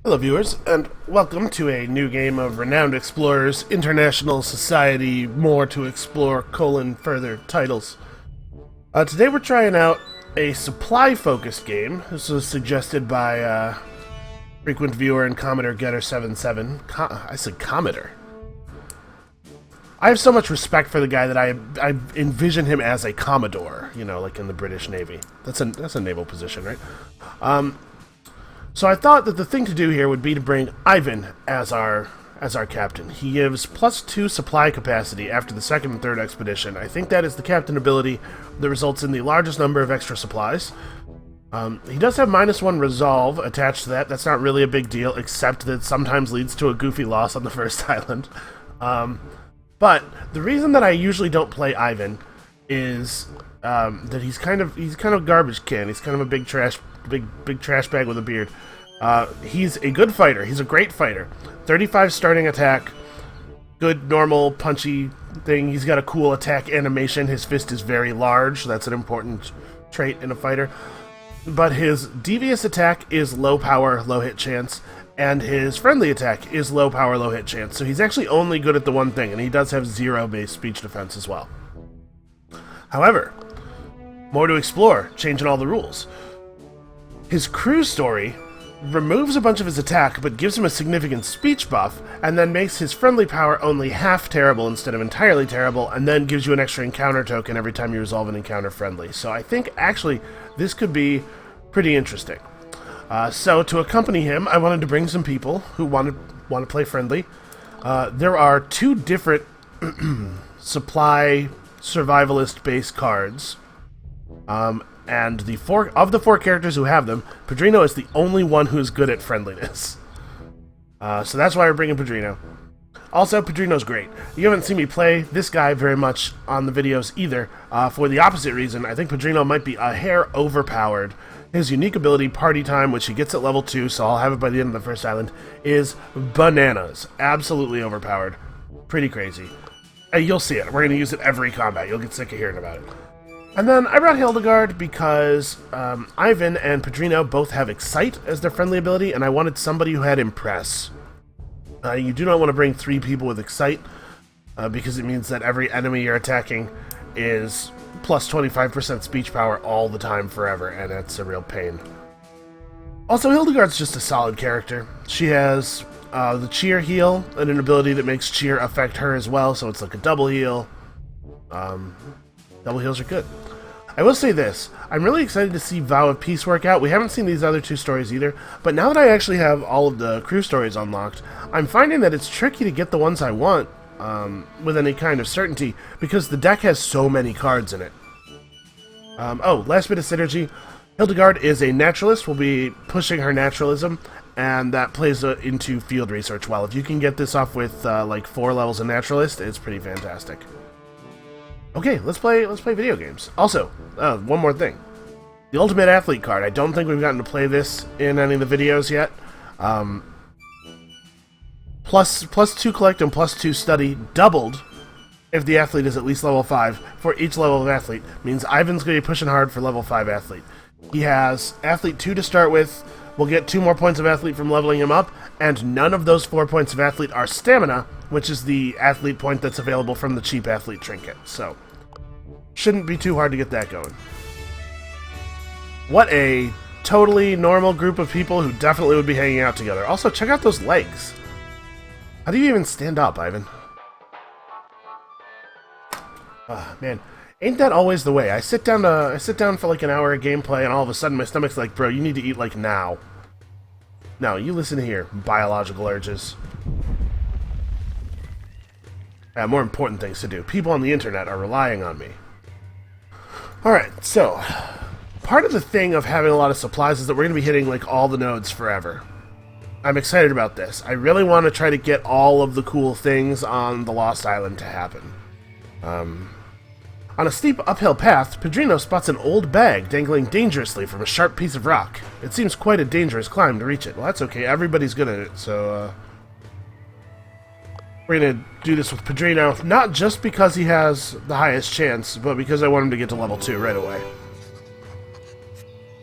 Hello viewers, and welcome to a new game of Renowned Explorers International Society More to Explore, further titles. Today we're trying out a supply-focused game. This was suggested by frequent viewer and commenter Getter77. I said commenter. I have so much respect for the guy that I envision him as a Commodore, you know, like in the British Navy. That's a naval position, right? So I thought that the thing to do here would be to bring Ivan as our captain. He gives +2 supply capacity after the second and third expedition. I think that is the captain ability that results in the largest number of extra supplies. He does have -1 resolve attached to that. That's not really a big deal, except that it sometimes leads to a goofy loss on the first island. But the reason that I usually don't play Ivan is that he's kind of garbage can. He's kind of a big trash bag with a beard. He's a good fighter. He's a great fighter. 35 starting attack. Good, normal, punchy thing. He's got a cool attack animation. His fist is very large. That's an important trait in a fighter. But his devious attack is low power, low hit chance. And his friendly attack is low power, low hit chance. So he's actually only good at the one thing. And he does have 0 base speech defense as well. However, more to explore. Changing all the rules. His crew story removes a bunch of his attack, but gives him a significant speech buff, and then makes his friendly power only half terrible instead of entirely terrible, and then gives you an extra encounter token every time you resolve an encounter friendly. So I think, actually, this could be pretty interesting. So to accompany him, I wanted to bring some people who want to play friendly. There are 2 different supply survivalist-based cards. And the 4 characters who have them, Pedrino is the only one who's good at friendliness. So that's why we're bringing Pedrino. Also, Pedrino's great. You haven't seen me play this guy very much on the videos either. For the opposite reason, I think Pedrino might be a hair overpowered. His unique ability, Party Time, which he gets at level 2, so I'll have it by the end of the first island, is bananas. Absolutely overpowered. Pretty crazy. You'll see it. We're going to use it every combat. You'll get sick of hearing about it. And then I brought Hildegard because Ivan and Pedrino both have Excite as their friendly ability, and I wanted somebody who had Impress. You do not want to bring 3 people with Excite, because it means that every enemy you're attacking is plus 25% speech power all the time forever, and that's a real pain. Also, Hildegard's just a solid character. She has the Cheer heal, and an ability that makes Cheer affect her as well, so it's like a double heal. Double heals are good. I will say this, I'm really excited to see Vow of Peace work out. We haven't seen these other 2 stories either, but now that I actually have all of the crew stories unlocked, I'm finding that it's tricky to get the ones I want with any kind of certainty, because the deck has so many cards in it. Last bit of synergy. Hildegard is a naturalist. We'll be pushing her naturalism, and that plays into field research well. If you can get this off with like 4 levels of naturalist, it's pretty fantastic. Okay, let's play video games. Also, one more thing. The Ultimate Athlete card. I don't think we've gotten to play this in any of the videos yet. Plus 2 collect and +2 study doubled if the athlete is at least level 5 for each level of athlete. Means Ivan's going to be pushing hard for level 5 athlete. He has athlete 2 to start with. We'll get 2 more points of athlete from leveling him up, and none of those 4 points of athlete are stamina, which is the athlete point that's available from the cheap athlete trinket. So, shouldn't be too hard to get that going. What a totally normal group of people who definitely would be hanging out together. Also, check out those legs. How do you even stand up, Ivan? Man, ain't that always the way? I sit down for like an hour of gameplay, and all of a sudden my stomach's like, bro, you need to eat like now. Now, you listen here, biological urges. I have more important things to do. People on the internet are relying on me. Alright, so, part of the thing of having a lot of supplies is that we're going to be hitting like all the nodes forever. I'm excited about this. I really want to try to get all of the cool things on the Lost Island to happen. On a steep uphill path, Pedrino spots an old bag dangling dangerously from a sharp piece of rock. It seems quite a dangerous climb to reach it. Well, that's okay. Everybody's good at it, so we're going to do this with Pedrino, not just because he has the highest chance, but because I want him to get to level 2 right away.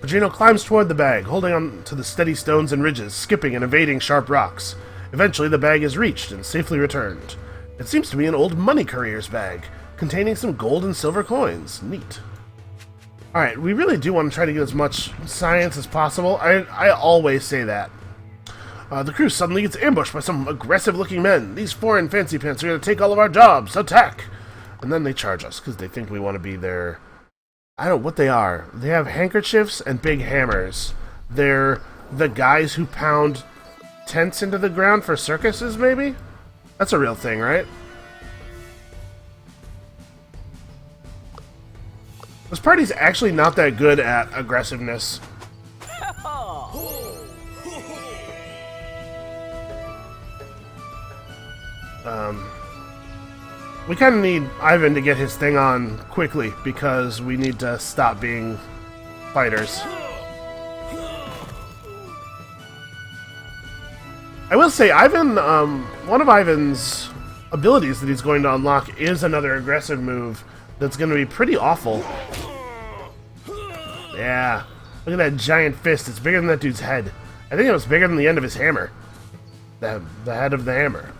Pedrino climbs toward the bag, holding on to the steady stones and ridges, skipping and evading sharp rocks. Eventually, the bag is reached and safely returned. It seems to be an old money courier's bag, containing some gold and silver coins. Neat. Alright, we really do want to try to get as much science as possible. I always say that. The crew suddenly gets ambushed by some aggressive-looking men. These foreign fancy pants are going to take all of our jobs. Attack! And then they charge us, because they think we want to be their... I don't know what they are. They have handkerchiefs and big hammers. They're the guys who pound tents into the ground for circuses, maybe? That's a real thing, right? This party's actually not that good at aggressiveness. We kind of need Ivan to get his thing on quickly because we need to stop being fighters. I will say, Ivan, one of Ivan's abilities that he's going to unlock is another aggressive move that's going to be pretty awful. Yeah. Look at that giant fist. It's bigger than that dude's head. I think it was bigger than the end of his hammer. The head of the hammer.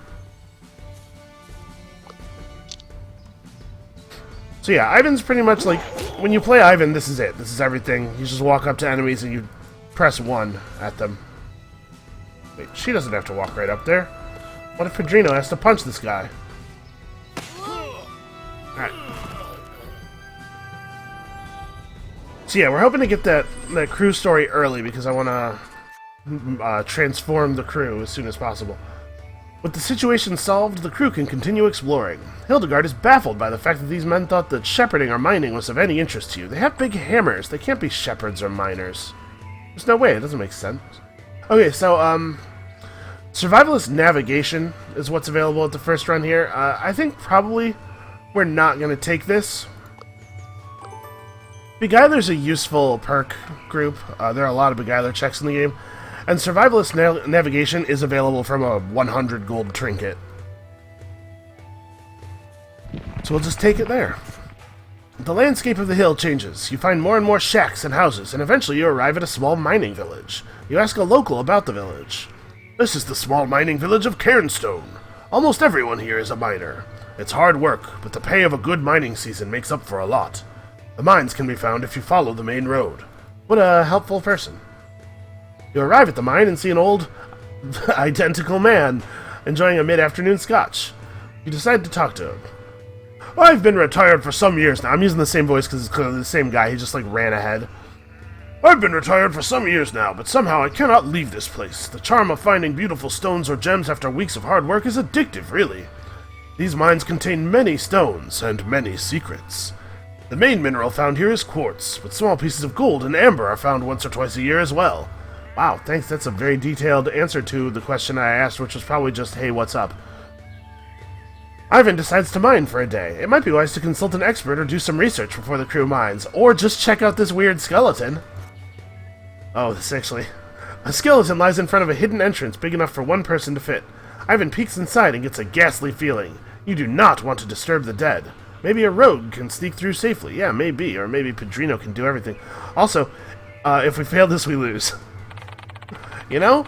So yeah, Ivan's pretty much like... When you play Ivan, this is it. This is everything. You just walk up to enemies and you press 1 at them. Wait, she doesn't have to walk right up there. What if Pedrino has to punch this guy? Alright. So yeah, we're hoping to get that crew story early because I want to transform the crew as soon as possible. With the situation solved, the crew can continue exploring. Hildegard is baffled by the fact that these men thought that shepherding or mining was of any interest to you. They have big hammers. They can't be shepherds or miners. There's no way. It doesn't make sense. Okay, so, survivalist navigation is what's available at the first run here. I think probably we're not going to take this. Beguiler's a useful perk group. There are a lot of Beguiler checks in the game. And survivalist navigation is available from a 100 gold trinket. So we'll just take it there. The landscape of the hill changes. You find more and more shacks and houses, and eventually you arrive at a small mining village. You ask a local about the village. This is the small mining village of Cairnstone. Almost everyone here is a miner. It's hard work, but the pay of a good mining season makes up for a lot. The mines can be found if you follow the main road. What a helpful person. You arrive at the mine and see an old, identical man enjoying a mid-afternoon scotch. You decide to talk to him. I've been retired for some years now. I'm using the same voice because it's clearly the same guy. He just, ran ahead. I've been retired for some years now, but somehow I cannot leave this place. The charm of finding beautiful stones or gems after weeks of hard work is addictive, really. These mines contain many stones and many secrets. The main mineral found here is quartz, but small pieces of gold and amber are found once or twice a year as well. Wow, thanks. That's a very detailed answer to the question I asked, which was probably just, hey, what's up? Ivan decides to mine for a day. It might be wise to consult an expert or do some research before the crew mines, or just check out this weird skeleton. Oh, this actually... A skeleton lies in front of a hidden entrance big enough for one person to fit. Ivan peeks inside and gets a ghastly feeling. You do not want to disturb the dead. Maybe a rogue can sneak through safely. Yeah, maybe. Or maybe Pedrino can do everything. Also, if we fail this, we lose. You know?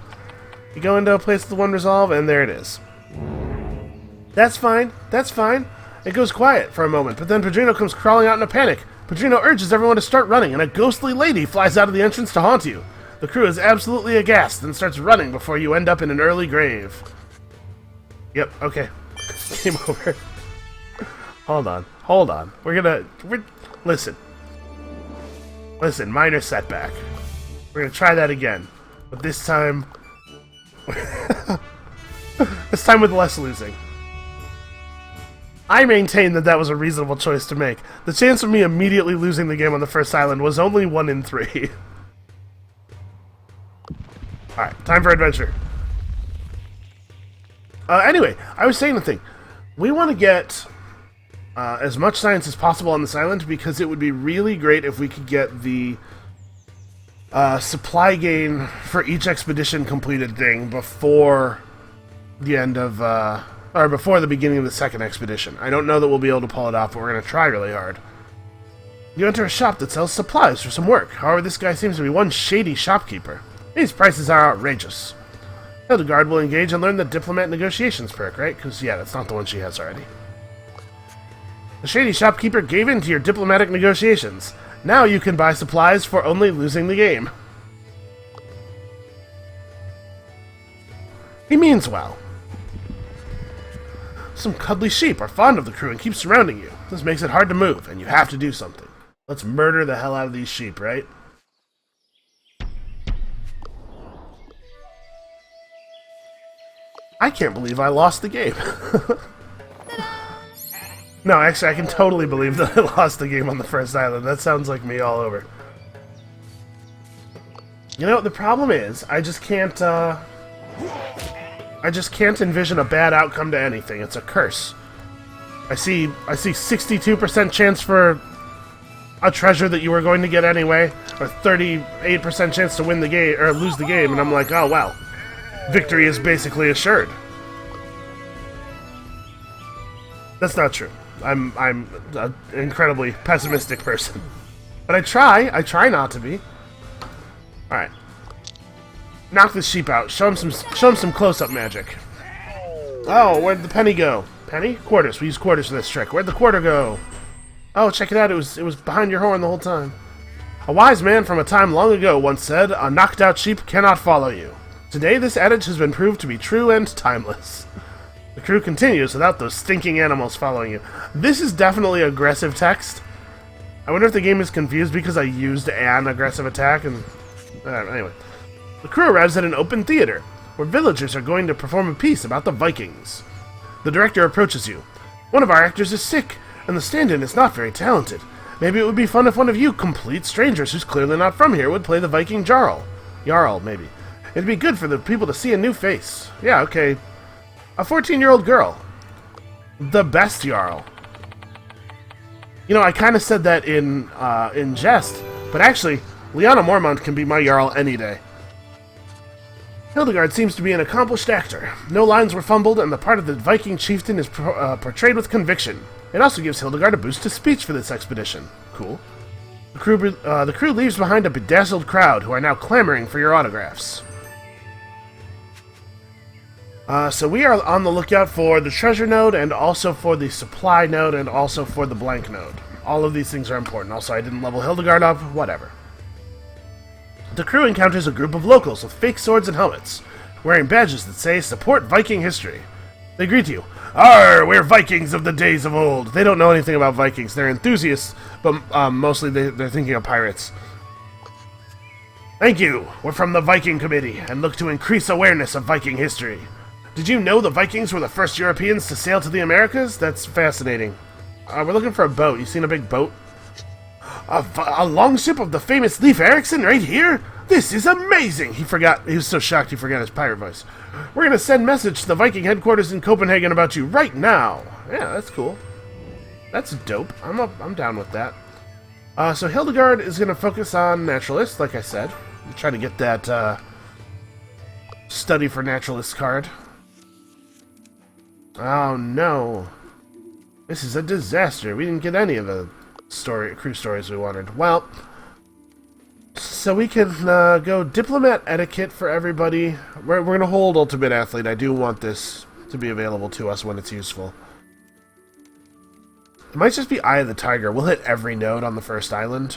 You go into a place with one resolve, and there it is. That's fine. That's fine. It goes quiet for a moment, but then Pedrino comes crawling out in a panic. Pedrino urges everyone to start running, and a ghostly lady flies out of the entrance to haunt you. The crew is absolutely aghast and starts running before you end up in an early grave. Yep, okay. Game over. Hold on. Hold on. Listen. Listen, minor setback. We're gonna try that again. But this time... this time with less losing. I maintain that that was a reasonable choice to make. The chance of me immediately losing the game on the first island was only 1 in 3. Alright, time for adventure. Anyway, I was saying the thing. We want to get as much science as possible on this island because it would be really great if we could get the supply gain for each expedition completed thing before the end of, or before the beginning of the second expedition. I don't know that we'll be able to pull it off, but we're going to try really hard. You enter a shop that sells supplies for some work. However, this guy seems to be one shady shopkeeper. These prices are outrageous. Hildegard will engage and learn the diplomat negotiations perk, right? Because, yeah, that's not the one she has already. The shady shopkeeper gave in to your diplomatic negotiations. Now you can buy supplies for only losing the game. He means well. Some cuddly sheep are fond of the crew and keep surrounding you. This makes it hard to move, and you have to do something. Let's murder the hell out of these sheep, right? I can't believe I lost the game. No, actually, I can totally believe that I lost the game on the first island. That sounds like me all over. You know, the problem is, I just can't envision a bad outcome to anything. It's a curse. I see 62% chance for a treasure that you were going to get anyway, or 38% chance to win the game or lose the game, and I'm like, oh well, victory is basically assured. That's not true. I'm an incredibly pessimistic person, but I try not to be. All right, knock this sheep out. Show him some close-up magic. Oh, where'd the penny go? Penny? Quarters. We use quarters for this trick. Where'd the quarter go? Oh, check it out. It was behind your horn the whole time. A wise man from a time long ago once said, "A knocked-out sheep cannot follow you." Today, this adage has been proved to be true and timeless. The crew continues without those stinking animals following you. This is definitely aggressive text. I wonder if the game is confused because I used an aggressive attack and... anyway. The crew arrives at an open theater, where villagers are going to perform a piece about the Vikings. The director approaches you. One of our actors is sick, and the stand-in is not very talented. Maybe it would be fun if one of you complete strangers who's clearly not from here would play the Viking Jarl. Jarl, maybe. It'd be good for the people to see a new face. Yeah, okay. A 14-year-old girl. The best Jarl. You know, I kind of said that in jest, but actually, Lyanna Mormont can be my Jarl any day. Hildegard seems to be an accomplished actor. No lines were fumbled, and the part of the Viking chieftain is portrayed with conviction. It also gives Hildegard a boost to speech for this expedition. Cool. The crew leaves behind a bedazzled crowd who are now clamoring for your autographs. So we are on the lookout for the treasure node, and also for the supply node, and also for the blank node. All of these things are important. Also, I didn't level Hildegard up. Whatever. The crew encounters a group of locals with fake swords and helmets, wearing badges that say, "Support Viking history." They greet you. "Arr, we're Vikings of the days of old." They don't know anything about Vikings. They're enthusiasts, but mostly they're thinking of pirates. "Thank you. We're from the Viking Committee, and look to increase awareness of Viking history. Did you know the Vikings were the first Europeans to sail to the Americas? That's fascinating. We're looking for a boat. You seen a big boat? A longship of the famous Leif Erikson right here? This is amazing!" He was so shocked he forgot his pirate voice. "We're going to send message to the Viking headquarters in Copenhagen about you right now." Yeah, that's cool. That's dope. I'm down with that. So Hildegard is going to focus on naturalist, like I said. I'm trying to get that study for naturalist card. Oh no. This is a disaster. We didn't get any of the crew stories we wanted. Well, so we can go diplomat etiquette for everybody. We're going to hold ultimate athlete. I do want this to be available to us when it's useful. It might just be Eye of the Tiger. We'll hit every node on the first island.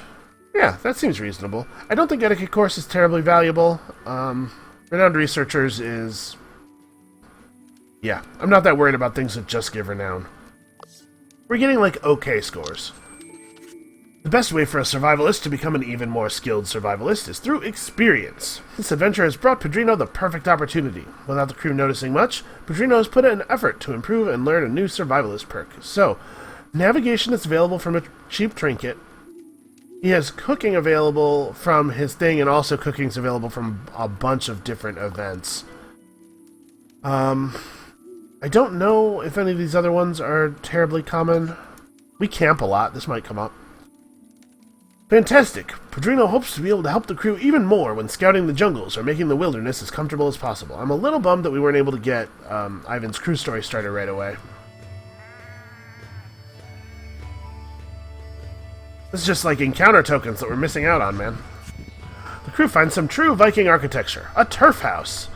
Yeah, that seems reasonable. I don't think etiquette course is terribly valuable. Renowned researchers is... yeah, I'm not that worried about things that just give renown. We're getting, like, okay scores. The best way for a survivalist to become an even more skilled survivalist is through experience. This adventure has brought Pedrino the perfect opportunity. Without the crew noticing much, Pedrino has put in an effort to improve and learn a new survivalist perk. So, navigation is available from a cheap trinket. He has cooking available from his thing, and also cooking is available from a bunch of different events. I don't know if any of these other ones are terribly common. We camp a lot. This might come up. Fantastic! Pedrino hopes to be able to help the crew even more when scouting the jungles or making the wilderness as comfortable as possible. I'm a little bummed that we weren't able to get Ivan's crew story started right away. It's just like encounter tokens that we're missing out on, man. The crew finds some true Viking architecture, a turf house.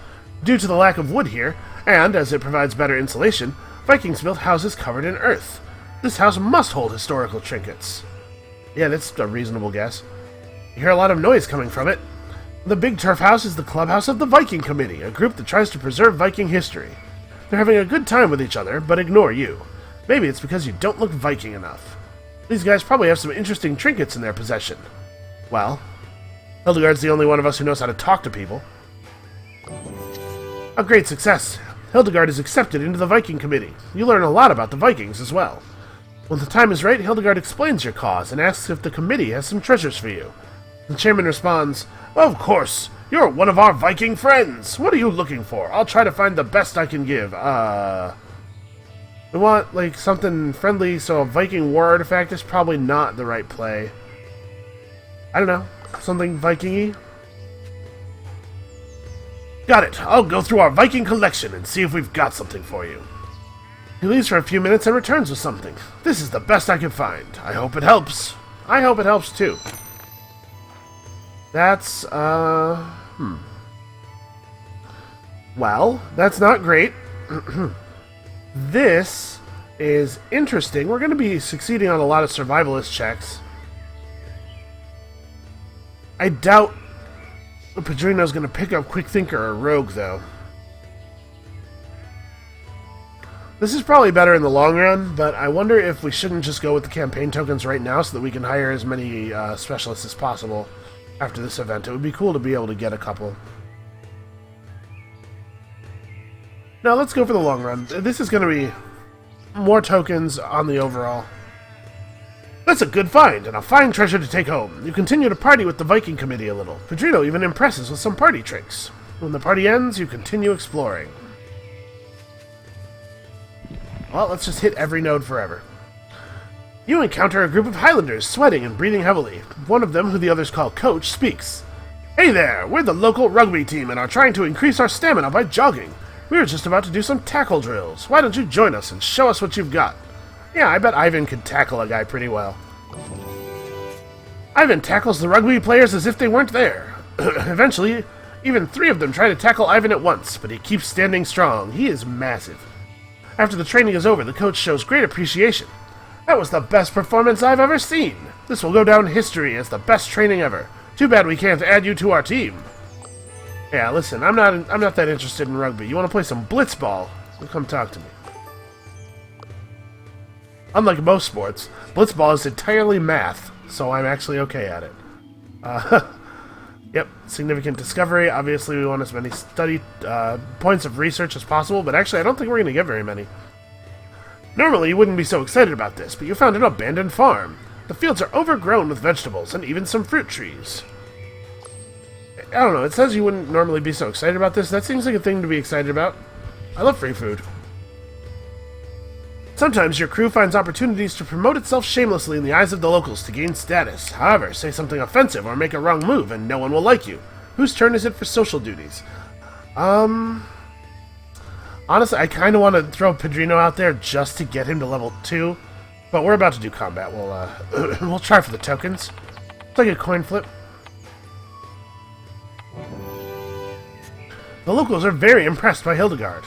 Due to the lack of wood here, and as it provides better insulation, Vikings built houses covered in earth. This house must hold historical trinkets. Yeah, that's a reasonable guess. You hear a lot of noise coming from it. The big turf house is the clubhouse of the Viking Committee, a group that tries to preserve Viking history. They're having a good time with each other, but ignore you. Maybe it's because you don't look Viking enough. These guys probably have some interesting trinkets in their possession. Well, Hildegard's the only one of us who knows how to talk to people. A great success. Hildegard is accepted into the Viking Committee. You learn a lot about the Vikings as well. When the time is right, Hildegard explains your cause and asks if the committee has some treasures for you. The chairman responds, "Of course! You're one of our Viking friends! What are you looking for? I'll try to find the best I can give. We want, like, something friendly, so a Viking war artifact is probably not the right play. I don't know. Something Viking-y? Got it. I'll go through our Viking collection and see if we've got something for you." He leaves for a few minutes and returns with something. "This is the best I could find. I hope it helps." I hope it helps, too. That's, Well, that's not great. This is interesting. We're going to be succeeding on a lot of survivalist checks. I doubt Pedrino's going to pick up Quick Thinker or Rogue, though. This is probably better in the long run, but I wonder if we shouldn't just go with the campaign tokens right now so that we can hire as many specialists as possible after this event. It would be cool to be able to get a couple. Now, let's go for the long run. This is going to be more tokens on the overall. That's a good find, and a fine treasure to take home. You continue to party with the Viking Committee a little. Pedrino even impresses with some party tricks. When the party ends, you continue exploring. Well, let's just hit every node forever. You encounter a group of Highlanders sweating and breathing heavily. One of them, who the others call Coach, speaks. "Hey there, we're the local rugby team and are trying to increase our stamina by jogging. We were just about to do some tackle drills. Why don't you join us and show us what you've got?" Yeah, I bet Ivan could tackle a guy pretty well. Ivan tackles the rugby players as if they weren't there. Eventually, even 3 of them try to tackle Ivan at once, but he keeps standing strong. He is massive. After the training is over, the coach shows great appreciation. "That was the best performance I've ever seen. This will go down in history as the best training ever. Too bad we can't add you to our team." Yeah, listen, I'm not that interested in rugby. You want to play some blitzball? Well, come talk to me. Unlike most sports, blitzball is entirely math, so I'm actually okay at it. Yep, significant discovery. Obviously, we want as many study points of research as possible, but actually, I don't think we're going to get very many. Normally, you wouldn't be so excited about this, but you found an abandoned farm. The fields are overgrown with vegetables and even some fruit trees. I don't know, it says you wouldn't normally be so excited about this. That seems like a thing to be excited about. I love free food. Sometimes your crew finds opportunities to promote itself shamelessly in the eyes of the locals to gain status. However, say something offensive or make a wrong move and no one will like you. Whose turn is it for social duties? Honestly, I kind of want to throw Pedrino out there just to get him to level 2. But we're about to do combat. We'll try for the tokens. It's like a coin flip. The locals are very impressed by Hildegard.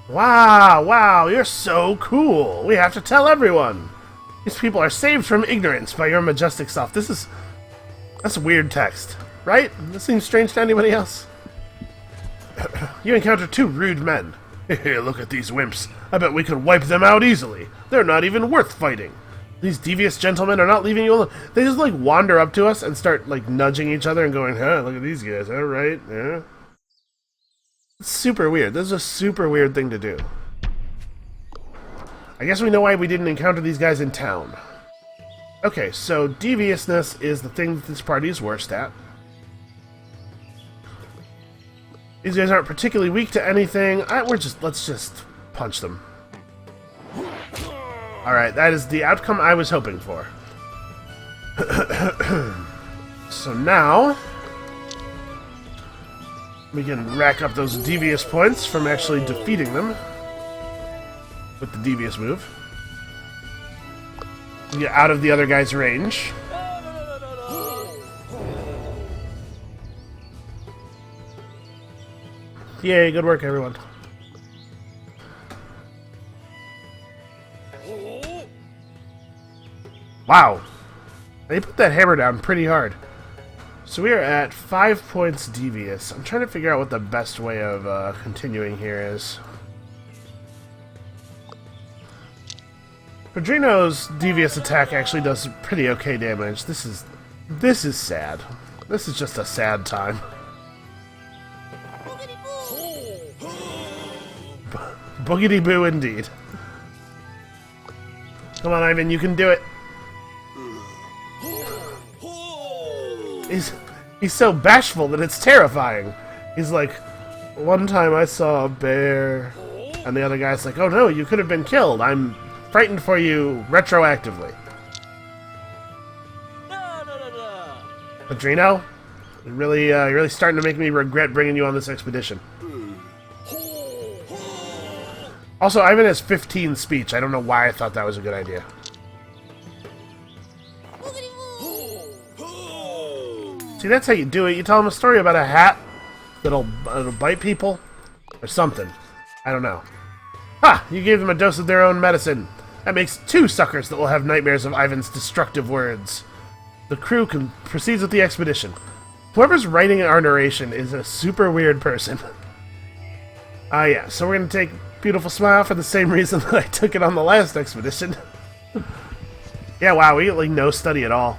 Wow, you're so cool. We have to tell everyone. These people are saved from ignorance by your majestic self. That's weird text, right? This seems strange to anybody else. You encounter 2 rude men. Hey, look at these wimps. I bet we could wipe them out easily. They're not even worth fighting. These devious gentlemen are not leaving you alone. They just, like, wander up to us and start, like, nudging each other and going, huh, look at these guys, all right, yeah. It's super weird. This is a super weird thing to do. I guess we know why we didn't encounter these guys in town. Okay, so deviousness is the thing that this party is worst at. These guys aren't particularly weak to anything. Let's just punch them. Alright, that is the outcome I was hoping for. So now we can rack up those devious points from actually defeating them with the devious move. Get out of the other guy's range. Yay, good work, everyone. Wow. They put that hammer down pretty hard. So we are at 5 points devious. I'm trying to figure out what the best way of continuing here is. Pedrino's devious attack actually does pretty okay damage. This is sad. This is just a sad time. Boogity boo indeed. Come on, Ivan, you can do it. He's so bashful that it's terrifying. He's like, one time I saw a bear, and the other guy's like, oh no, you could have been killed. I'm frightened for you retroactively. Pedrino, you're really starting to make me regret bringing you on this expedition. Also, Ivan has 15 speech. I don't know why I thought that was a good idea. See, that's how you do it. You tell them a story about a hat that'll bite people, or something. I don't know. Ha! You gave them a dose of their own medicine. That makes 2 suckers that will have nightmares of Ivan's destructive words. The crew proceeds with the expedition. Whoever's writing our narration is a super weird person. Yeah, so we're gonna take Beautiful Smile for the same reason that I took it on the last expedition. Yeah, wow, we get like no study at all.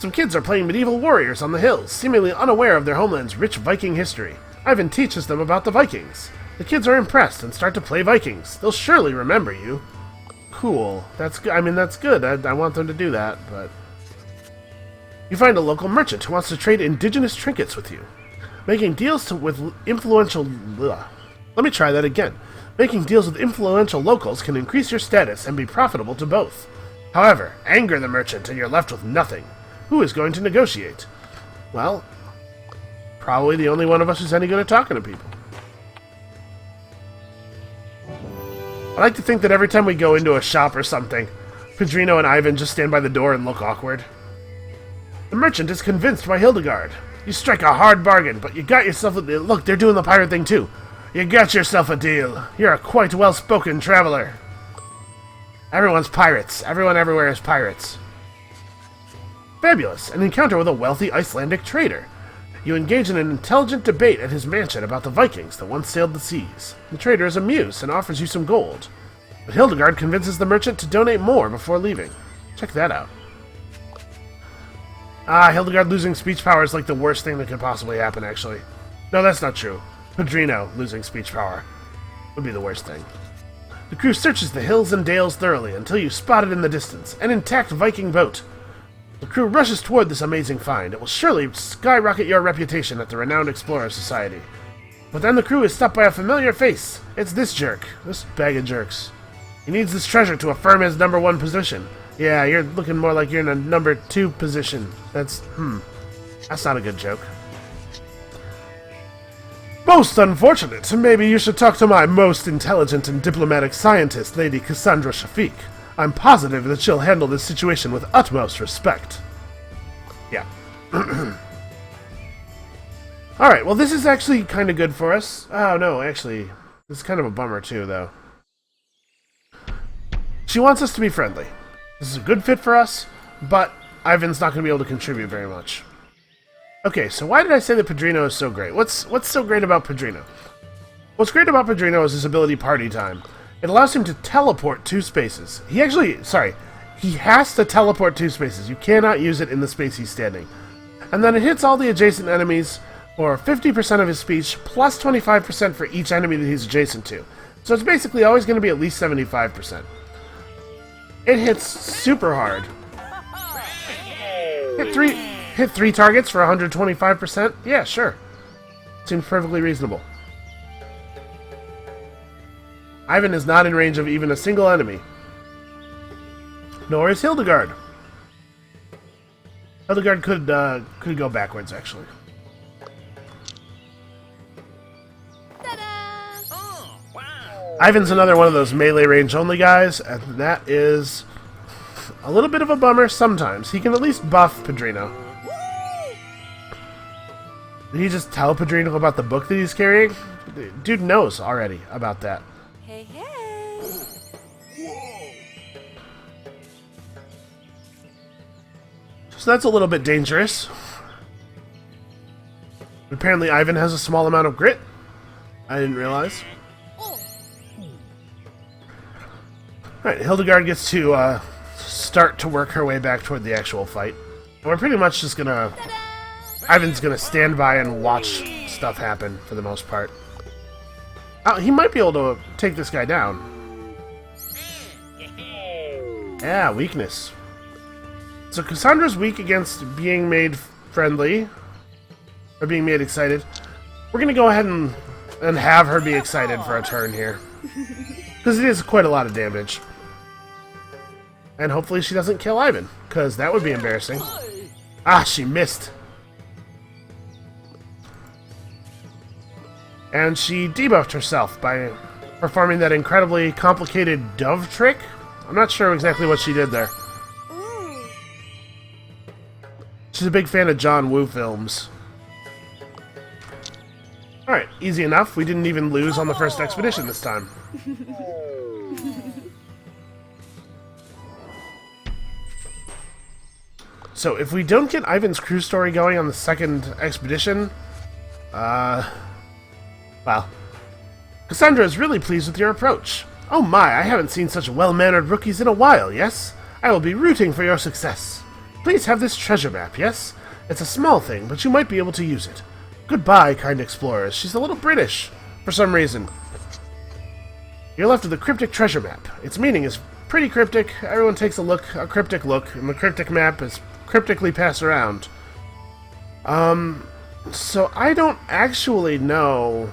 Some kids are playing medieval warriors on the hills, seemingly unaware of their homeland's rich Viking history. Ivan teaches them about the Vikings. The kids are impressed and start to play Vikings. They'll surely remember you. Cool. That's good. I mean, that's good. I want them to do that, but... You find a local merchant who wants to trade indigenous trinkets with you. Making deals with influential... Let me try that again. Making deals with influential locals can increase your status and be profitable to both. However, anger the merchant and you're left with nothing. Who is going to negotiate? Well, probably the only one of us who's any good at talking to people. I like to think that every time we go into a shop or something, Pedrino and Ivan just stand by the door and look awkward. The merchant is convinced by Hildegard. You strike a hard bargain, but you got yourself a... Look, they're doing the pirate thing too. You got yourself a deal. You're a quite well-spoken traveler. Everyone's pirates. Everyone everywhere is pirates. Fabulous. An encounter with a wealthy Icelandic trader. You engage in an intelligent debate at his mansion about the Vikings that once sailed the seas. The trader is amused and offers you some gold. But Hildegard convinces the merchant to donate more before leaving. Check that out. Hildegard losing speech power is like the worst thing that could possibly happen, actually. No, that's not true. Pedrino losing speech power would be the worst thing. The crew searches the hills and dales thoroughly until you spot it in the distance, an intact Viking boat. The crew rushes toward this amazing find. It will surely skyrocket your reputation at the renowned Explorer Society. But then the crew is stopped by a familiar face. It's this jerk. This bag of jerks. He needs this treasure to affirm his #1 position. Yeah, you're looking more like you're in a #2 position. That's not a good joke. Most unfortunate. Maybe you should talk to my most intelligent and diplomatic scientist, Lady Cassandra Shafiq. I'm positive that she'll handle this situation with utmost respect. Yeah. Alright, well this is actually kind of good for us. Oh no, actually, this is kind of a bummer too, though. She wants us to be friendly. This is a good fit for us, but Ivan's not going to be able to contribute very much. Okay, so why did I say that Pedrino is so great? What's so great about Pedrino? What's great about Pedrino is his ability Party Time. It allows him to teleport 2 spaces. He has to teleport 2 spaces. You cannot use it in the space he's standing. And then it hits all the adjacent enemies for 50% of his speech, plus 25% for each enemy that he's adjacent to. So it's basically always going to be at least 75%. It hits super hard. Hit 3 targets for 125%? Yeah, sure. Seems perfectly reasonable. Ivan is not in range of even a single enemy. Nor is Hildegard. Hildegard could go backwards, actually. Oh, wow. Ivan's another one of those melee range only guys, and that is a little bit of a bummer sometimes. He can at least buff Pedrino. Did he just tell Padrino about the book that he's carrying? Dude knows already about that. Hey, hey. So that's a little bit dangerous. Apparently Ivan has a small amount of grit. I didn't realize. Alright, Hildegard gets to start to work her way back toward the actual fight. And we're pretty much just gonna... Ivan's gonna stand by and watch stuff happen for the most part. Oh, he might be able to take this guy down. Yeah, weakness. So Cassandra's weak against being made friendly. Or being made excited. We're gonna go ahead and have her be excited for a turn here. Because it is quite a lot of damage. And hopefully she doesn't kill Ivan, because that would be embarrassing. Ah, she missed. And she debuffed herself by performing that incredibly complicated dove trick. I'm not sure exactly what she did there. She's a big fan of John Woo films. Alright, easy enough. We didn't even lose on the first expedition this time. So if we don't get Ivan's crew story going on the second expedition, well, Cassandra is really pleased with your approach. Oh my, I haven't seen such well-mannered rookies in a while, yes? I will be rooting for your success. Please have this treasure map, yes? It's a small thing, but you might be able to use it. Goodbye, kind explorers. She's a little British, for some reason. You're left with a cryptic treasure map. Its meaning is pretty cryptic. Everyone takes a cryptic look, and the cryptic map is cryptically passed around. So I don't actually know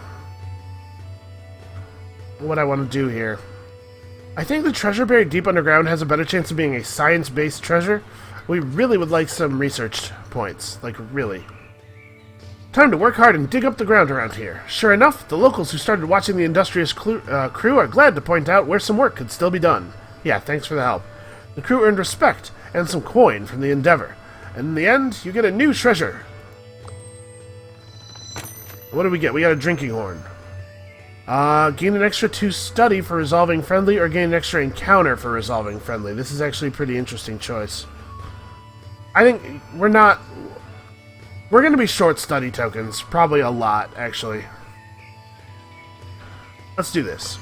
what I want to do here. I think the treasure buried deep underground has a better chance of being a science-based treasure. We really would like some research points. Like, really. Time to work hard and dig up the ground around here. Sure enough, the locals who started watching the industrious crew are glad to point out where some work could still be done. Yeah, thanks for the help. The crew earned respect and some coin from the endeavor. And in the end, you get a new treasure. What do we get? We got a drinking horn. Gain an extra 2 study for resolving friendly, or gain an extra encounter for resolving friendly. This is actually a pretty interesting choice. I think we're going to be short study tokens. Probably a lot, actually. Let's do this.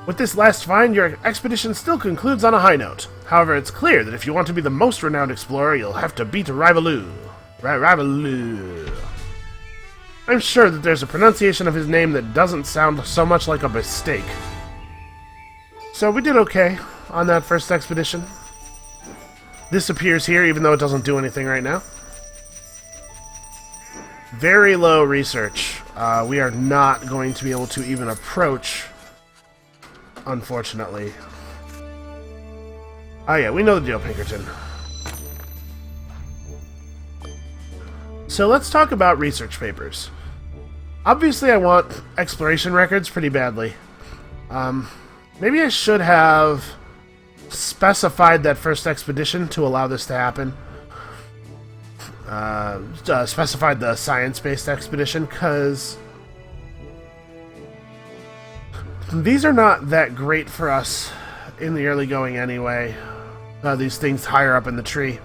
With this last find, your expedition still concludes on a high note. However, it's clear that if you want to be the most renowned explorer, you'll have to beat Rivaloo. Rivaloo. I'm sure that there's a pronunciation of his name that doesn't sound so much like a mistake. So we did okay on that first expedition. This appears here, even though it doesn't do anything right now. Very low research. We are not going to be able to even approach, unfortunately. Oh yeah, we know the deal, Pinkerton. So let's talk about research papers. Obviously I want exploration records pretty badly. Maybe I should have specified that first expedition to allow this to happen. Specified the science-based expedition, because these are not that great for us in the early going anyway. These things higher up in the tree.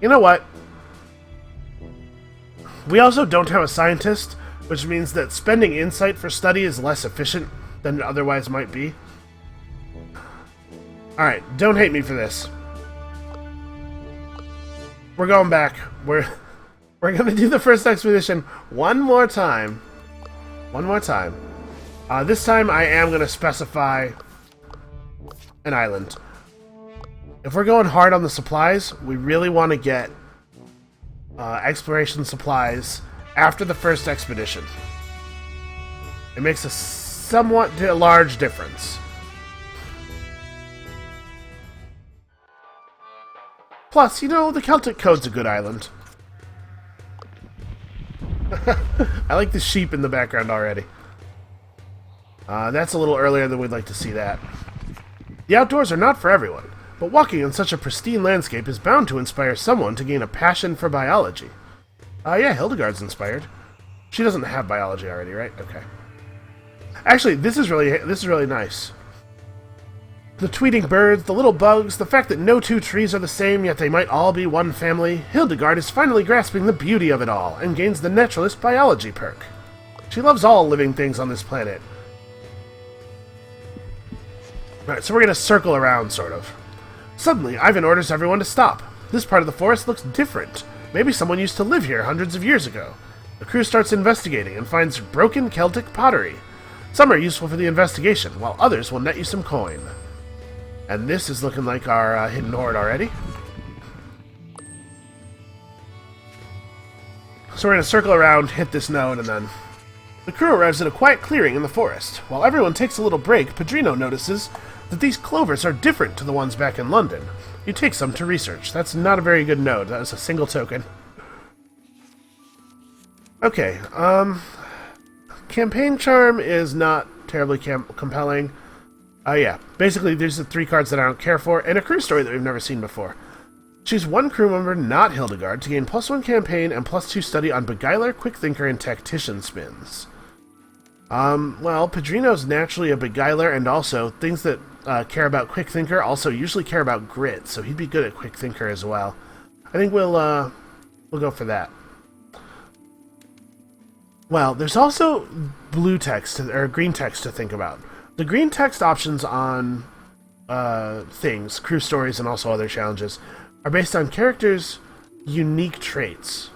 You know what? We also don't have a scientist, which means that spending insight for study is less efficient than it otherwise might be. Alright, don't hate me for this. We're going back. We're gonna do the first expedition one more time. One more time. This time I am gonna specify an island. If we're going hard on the supplies, we really want to get exploration supplies after the first expedition. It makes a somewhat large difference. Plus, you know, the Celtic Code's a good island. I like the sheep in the background already. That's a little earlier than we'd like to see that. The outdoors are not for everyone, but walking in such a pristine landscape is bound to inspire someone to gain a passion for biology. Yeah, Hildegard's inspired. She doesn't have biology already, right? Okay. Actually, this is really nice. The tweeting birds, the little bugs, the fact that no two trees are the same, yet they might all be one family. Hildegard is finally grasping the beauty of it all, and gains the naturalist biology perk. She loves all living things on this planet. Alright, so we're gonna circle around, sort of. Suddenly, Ivan orders everyone to stop. This part of the forest looks different. Maybe someone used to live here hundreds of years ago. The crew starts investigating and finds broken Celtic pottery. Some are useful for the investigation, while others will net you some coin. And this is looking like our hidden hoard already. So we're going to circle around, hit this node, and then... The crew arrives at a quiet clearing in the forest. While everyone takes a little break, Pedrino notices that these clovers are different to the ones back in London. You take some to research. That's not a very good node. That was a single token. Okay, Campaign Charm is not terribly compelling. Yeah, basically there's the 3 cards that I don't care for, and a crew story that we've never seen before. Choose one crew member, not Hildegard, to gain +1 campaign and +2 study on Beguiler, Quick Thinker, and Tactician spins. Well, Pedrino's naturally a Beguiler, and also things that care about Quick Thinker also usually care about grit, so he'd be good at Quick Thinker as well. I think we'll go for that. Well, there's also blue text, or green text to think about. The green text options on things, crew stories, and also other challenges, are based on characters' unique traits.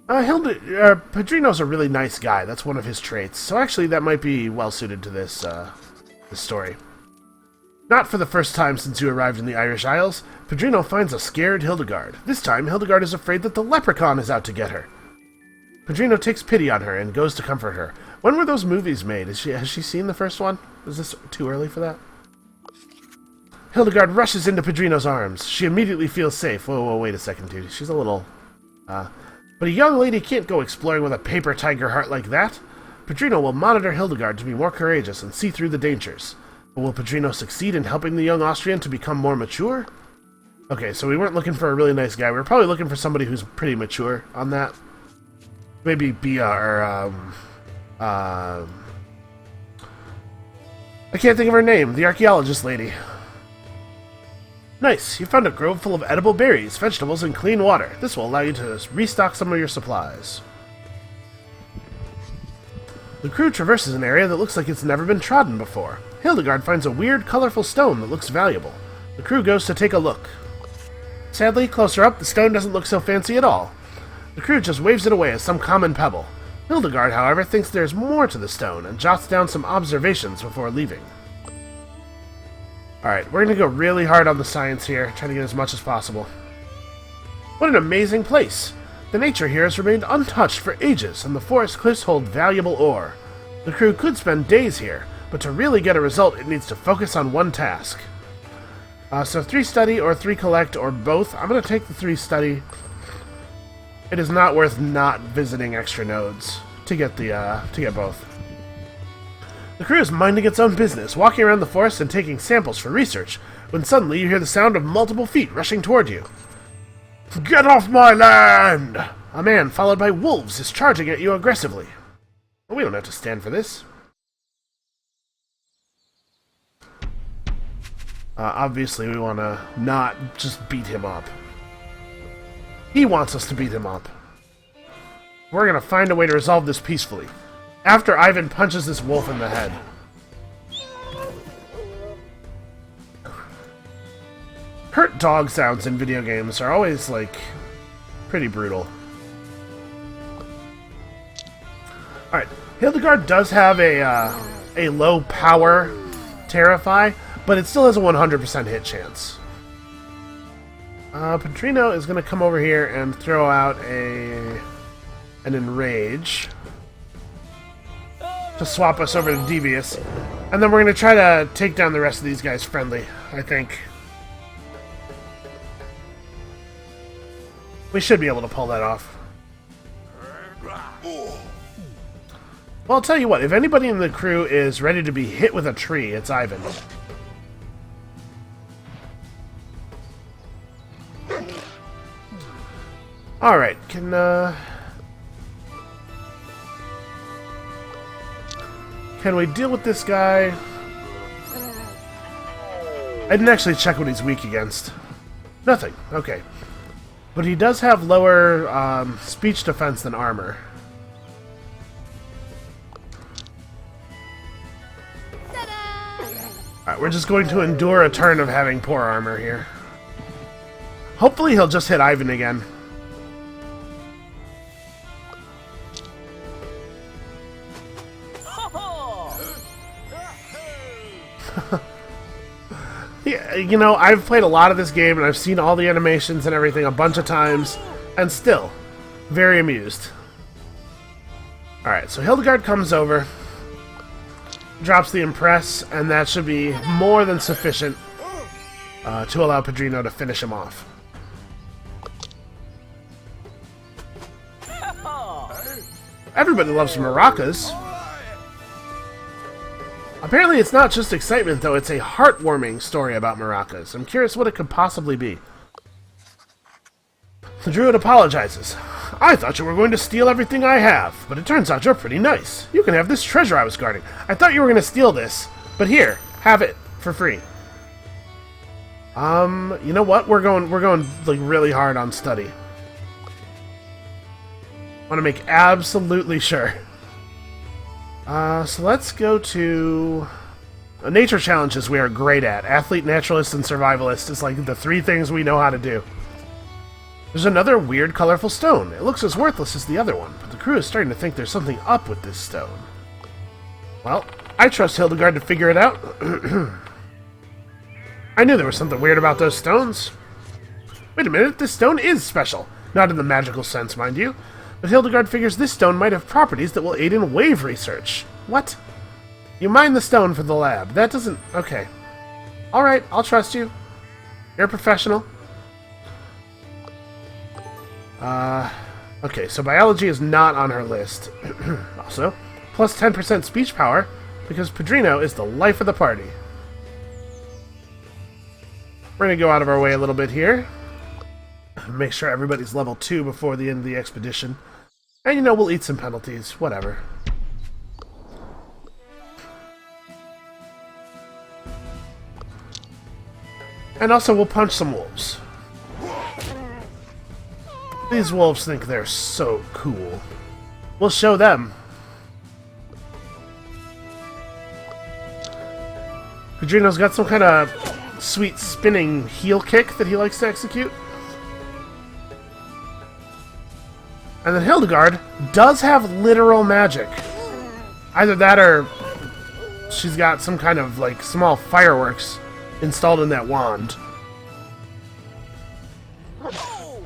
Pedrino's a really nice guy. That's one of his traits. So actually, that might be well-suited to this story. Not for the first time since you arrived in the Irish Isles, Pedrino finds a scared Hildegard. This time, Hildegard is afraid that the leprechaun is out to get her. Pedrino takes pity on her and goes to comfort her. When were those movies made? Has she seen the first one? Is this too early for that? Hildegard rushes into Pedrino's arms. She immediately feels safe. Whoa, wait a second, dude. She's a little... But a young lady can't go exploring with a paper tiger heart like that. Pedrino will monitor Hildegard to be more courageous and see through the dangers. But will Pedrino succeed in helping the young Austrian to become more mature? Okay, so we weren't looking for a really nice guy. We were probably looking for somebody who's pretty mature on that. Maybe Bia or, I can't think of her name. The archaeologist lady. Nice. You found a grove full of edible berries, vegetables, and clean water. This will allow you to restock some of your supplies. The crew traverses an area that looks like it's never been trodden before. Hildegard finds a weird, colorful stone that looks valuable. The crew goes to take a look. Sadly, closer up, the stone doesn't look so fancy at all. The crew just waves it away as some common pebble. Hildegard, however, thinks there's more to the stone and jots down some observations before leaving. Alright, we're going to go really hard on the science here, trying to get as much as possible. What an amazing place! The nature here has remained untouched for ages, and the forest cliffs hold valuable ore. The crew could spend days here, but to really get a result, it needs to focus on one task. So 3 study, or 3 collect, or both. I'm going to take the 3 study. It is not worth not visiting extra nodes to get both. The crew is minding its own business, walking around the forest and taking samples for research, when suddenly you hear the sound of multiple feet rushing toward you. Get off my land! A man followed by wolves is charging at you aggressively. Well, we don't have to stand for this. Obviously, we want to not just beat him up. He wants us to beat him up. We're going to find a way to resolve this peacefully. After Ivan punches this wolf in the head. Hurt dog sounds in video games are always, like, pretty brutal. Alright, Hildegard does have a low power Terrify, but it still has a 100% hit chance. Pedrino is going to come over here and throw out an Enrage to swap us over to Devious. And then we're going to try to take down the rest of these guys friendly, I think. We should be able to pull that off. Well, I'll tell you what, if anybody in the crew is ready to be hit with a tree, it's Ivan. Alright, can we deal with this guy? I didn't actually check what he's weak against. Nothing. Okay. But he does have lower speech defense than armor. Alright, we're just going to endure a turn of having poor armor here. Hopefully he'll just hit Ivan again. Yeah, you know, I've played a lot of this game and I've seen all the animations and everything a bunch of times, and still, very amused. Alright, so Hildegard comes over, drops the Impress, and that should be more than sufficient to allow Pedrino to finish him off. Everybody loves maracas. Apparently it's not just excitement, though. It's a heartwarming story about maracas. I'm curious what it could possibly be. The druid apologizes. I thought you were going to steal everything I have, but it turns out you're pretty nice. You can have this treasure I was guarding. I thought you were going to steal this, but here, have it for free. You know what? We're going like really hard on study. Want to make absolutely sure. So let's go to nature challenges we are great at. Athlete, naturalist, and survivalist is like the three things we know how to do. There's another weird, colorful stone. It looks as worthless as the other one, but the crew is starting to think there's something up with this stone. Well, I trust Hildegard to figure it out. I knew there was something weird about those stones. Wait a minute, this stone is special. Not in the magical sense, mind you. But Hildegard figures this stone might have properties that will aid in wave research. What? You mine the stone for the lab. That doesn't... Okay. Alright, I'll trust you. You're a professional. Okay, so biology is not on her list. Also, plus 10% speech power, because Pedrino is the life of the party. We're going to go out of our way a little bit here. Make sure everybody's level 2 before the end of the expedition. And, you know, we'll eat some penalties. Whatever. And also, we'll punch some wolves. These wolves think they're so cool. We'll show them. Pedrino's got some kind of sweet spinning heel kick that he likes to execute. And then Hildegard does have literal magic. Either that or she's got some kind of, like, small fireworks installed in that wand.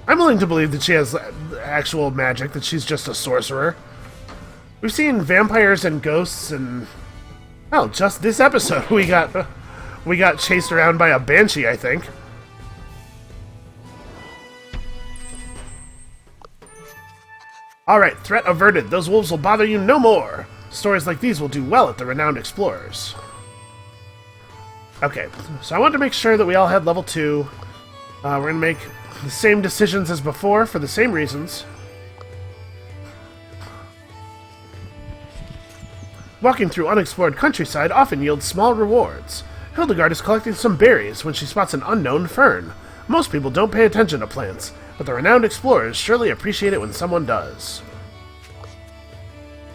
I'm willing to believe that she has actual magic, that she's just a sorcerer. We've seen vampires and ghosts and... Well, just this episode we got chased around by a banshee, I think. Alright, threat averted. Those wolves will bother you no more. Stories like these will do well at the Renowned Explorers. Okay, so I wanted to make sure that we all had level 2. We're going to make the same decisions as before for the same reasons. Walking through unexplored countryside often yields small rewards. Hildegard is collecting some berries when she spots an unknown fern. Most people don't pay attention to plants, but the Renowned Explorers surely appreciate it when someone does.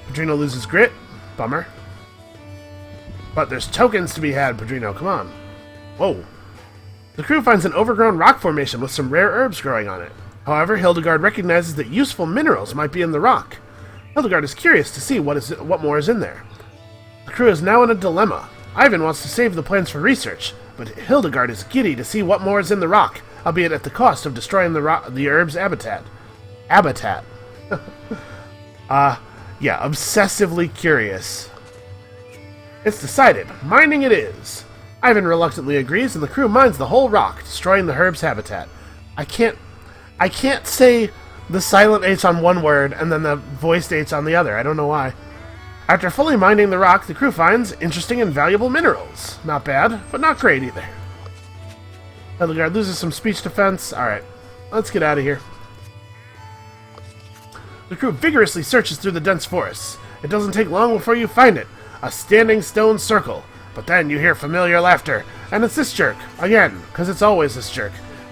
Pedrino loses grit. Bummer. But there's tokens to be had, Pedrino. Come on. Whoa. The crew finds an overgrown rock formation with some rare herbs growing on it. However, Hildegard recognizes that useful minerals might be in the rock. Hildegard is curious to see what more is in there. The crew is now in a dilemma. Ivan wants to save the plants for research, but Hildegard is giddy to see what more is in the rock, albeit at the cost of destroying the herb's habitat. Habitat. Yeah, obsessively curious. It's decided. Mining it is. Ivan reluctantly agrees, and the crew mines the whole rock, destroying the herb's habitat. I can't say the silent H on one word and then the voiced H on the other. I don't know why. After fully mining the rock, the crew finds interesting and valuable minerals. Not bad, but not great either. Hildegard loses some speech defense. Alright, let's get out of here. The crew vigorously searches through the dense forests. It doesn't take long before you find it. A standing stone circle. But then you hear familiar laughter. And it's this jerk. Again, because it's always this jerk.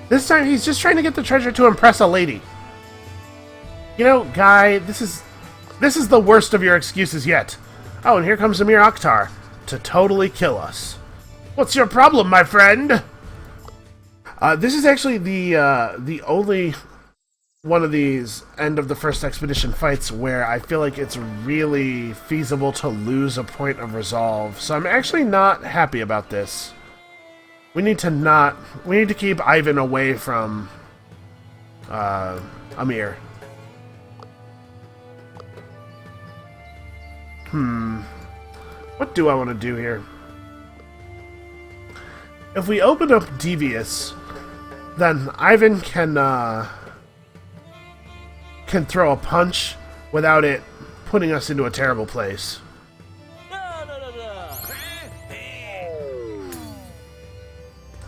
This time he's just trying to get the treasure to impress a lady. You know, guy, this is the worst of your excuses yet. Oh, and here comes Amir Akhtar to totally kill us. What's your problem, my friend? This is actually the only one of these end of the first expedition fights where I feel like it's really feasible to lose a point of resolve. So I'm actually not happy about this. We need to keep Ivan away from Amir. What do I want to do here? If we open up Devious, then Ivan can throw a punch without it putting us into a terrible place.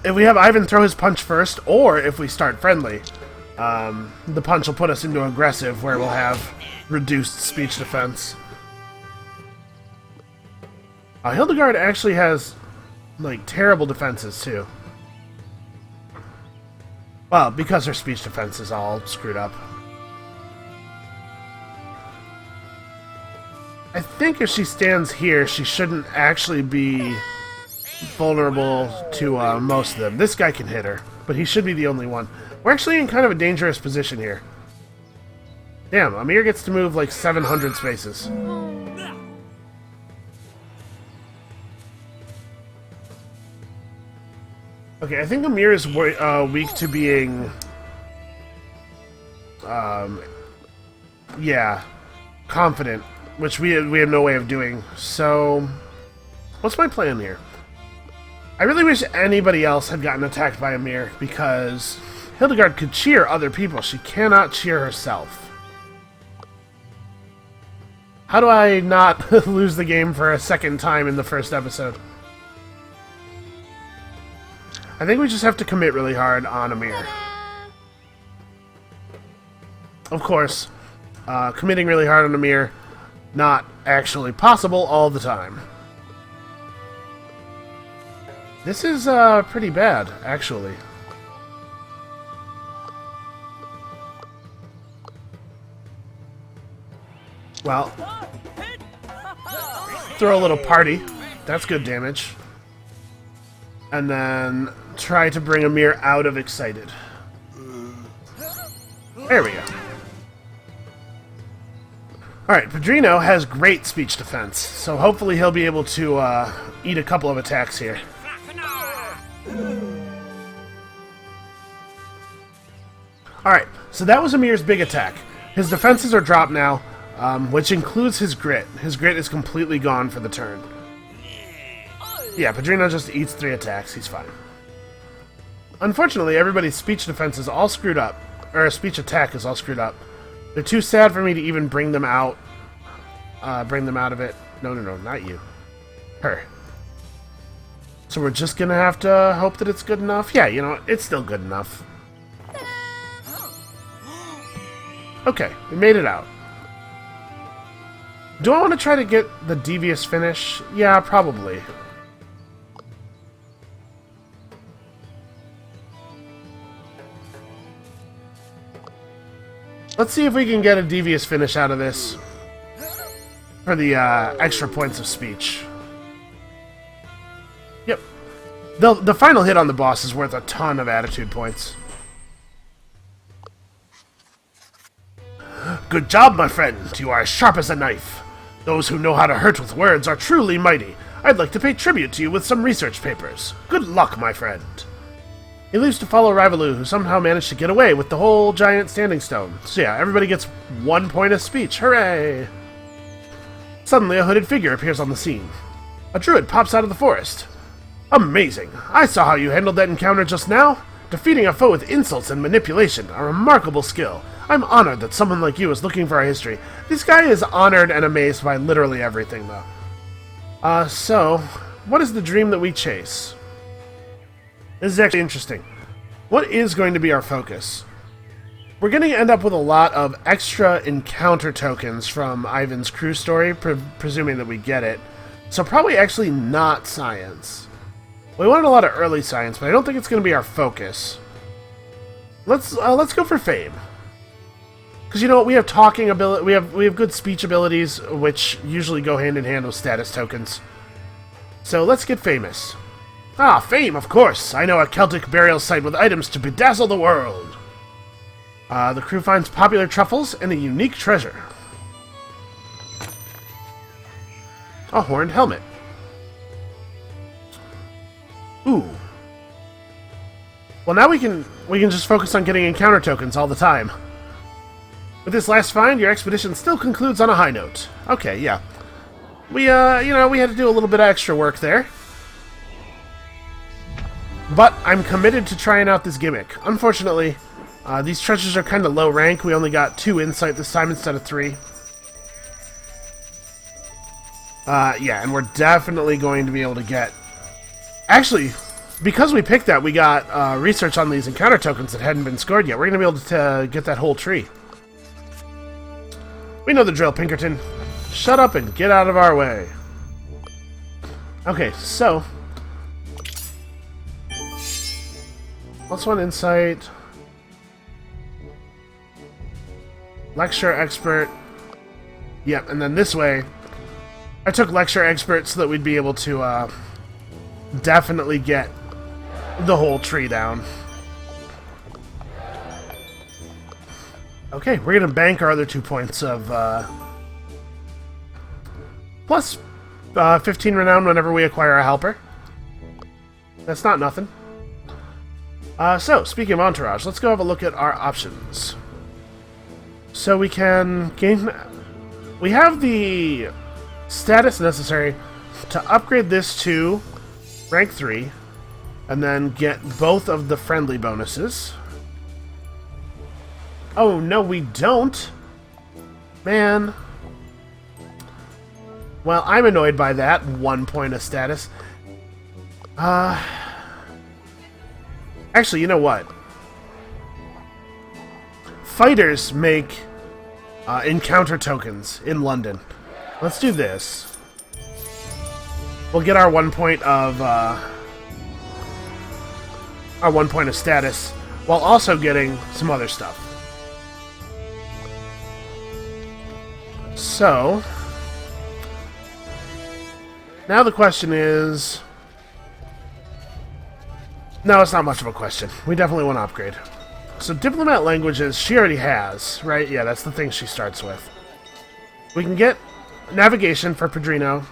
If we have Ivan throw his punch first, or if we start friendly, the punch will put us into aggressive, where we'll have reduced speech defense. Hildegard actually has, like, terrible defenses, too. Well, because her speech defense is all screwed up. I think if she stands here, she shouldn't actually be vulnerable to most of them. This guy can hit her, but he should be the only one. We're actually in kind of a dangerous position here. Damn, Amir gets to move like 700 spaces. Okay, I think Amir is weak to being... yeah, confident, which we have no way of doing. So, what's my plan here? I really wish anybody else had gotten attacked by Amir, because Hildegard could cheer other people. She cannot cheer herself. How do I not lose the game for a second time in the first episode? I think we just have to commit really hard on Amir. Of course, committing really hard on Amir, not actually possible all the time. This is pretty bad, actually. Well, throw a little party. That's good damage. And then try to bring Amir out of excited. There we go. Alright, Pedrino has great speech defense, so hopefully he'll be able to eat a couple of attacks here. Alright, so that was Amir's big attack. His defenses are dropped now, which includes his grit. His grit is completely gone for the turn. Yeah, Pedrino just eats 3 attacks. He's fine. Unfortunately, everybody's speech defense is all screwed up. Or speech attack is all screwed up. They're too sad for me to even bring them out. Bring them out of it. No, not you. Her. So we're just gonna have to hope that it's good enough. Yeah, you know, it's still good enough. Okay, we made it out. Do I want to try to get the devious finish? Yeah, probably. Let's see if we can get a devious finish out of this for the extra points of speech. Yep. The final hit on the boss is worth a ton of attitude points. Good job, my friend. You are as sharp as a knife. Those who know how to hurt with words are truly mighty. I'd like to pay tribute to you with some research papers. Good luck, my friend. He leaves to follow Rivalu, who somehow managed to get away with the whole giant standing stone. So yeah, everybody gets 1 point of speech. Hooray! Suddenly, a hooded figure appears on the scene. A druid pops out of the forest. Amazing! I saw how you handled that encounter just now. Defeating a foe with insults and manipulation, a remarkable skill. I'm honored that someone like you is looking for our history. This guy is honored and amazed by literally everything, though. So, what is the dream that we chase? This is actually interesting. What is going to be our focus? we're going to end up with a lot of extra encounter tokens from Ivan's crew story, presuming that we get it. So probably actually not science. We wanted a lot of early science, but I don't think it's going to be our focus. Let's go for fame. Because you know what, we have talking ability, we have good speech abilities, which usually go hand in hand with status tokens. So let's get famous. Ah, fame, of course. I know a Celtic burial site with items to bedazzle the world. The crew finds popular truffles and a unique treasure. A horned helmet. Ooh. Well, now we can just focus on getting encounter tokens all the time. With this last find, your expedition still concludes on a high note. Okay, yeah. We, we had to do a little bit of extra work there. But I'm committed to trying out this gimmick. Unfortunately, these treasures are kind of low rank. We only got 2 insight this time instead of 3. Yeah, and we're definitely going to be able to get... Actually, because we picked that, we got research on these encounter tokens that hadn't been scored yet. We're going to be able to get that whole tree. We know the drill, Pinkerton. Shut up and get out of our way. Okay, so... +1 insight. Lecture expert. Yep, and then this way, I took lecture expert so that we'd be able to definitely get the whole tree down. Okay, we're going to bank our other 2 points of plus 15 renown whenever we acquire a helper. That's not nothing. So, speaking of entourage, let's go have a look at our options. So we can gain... We have the status necessary to upgrade this to rank 3, and then get both of the friendly bonuses. Oh, no, we don't. Man. Well, I'm annoyed by that. 1 point of status. Actually, you know what? Fighters make encounter tokens in London. Let's do this. We'll get our 1 point of status, while also getting some other stuff. So now the question is... No, it's not much of a question. We definitely want to upgrade. So diplomat languages, she already has, right? Yeah, that's the thing she starts with. We can get navigation for Pedrino.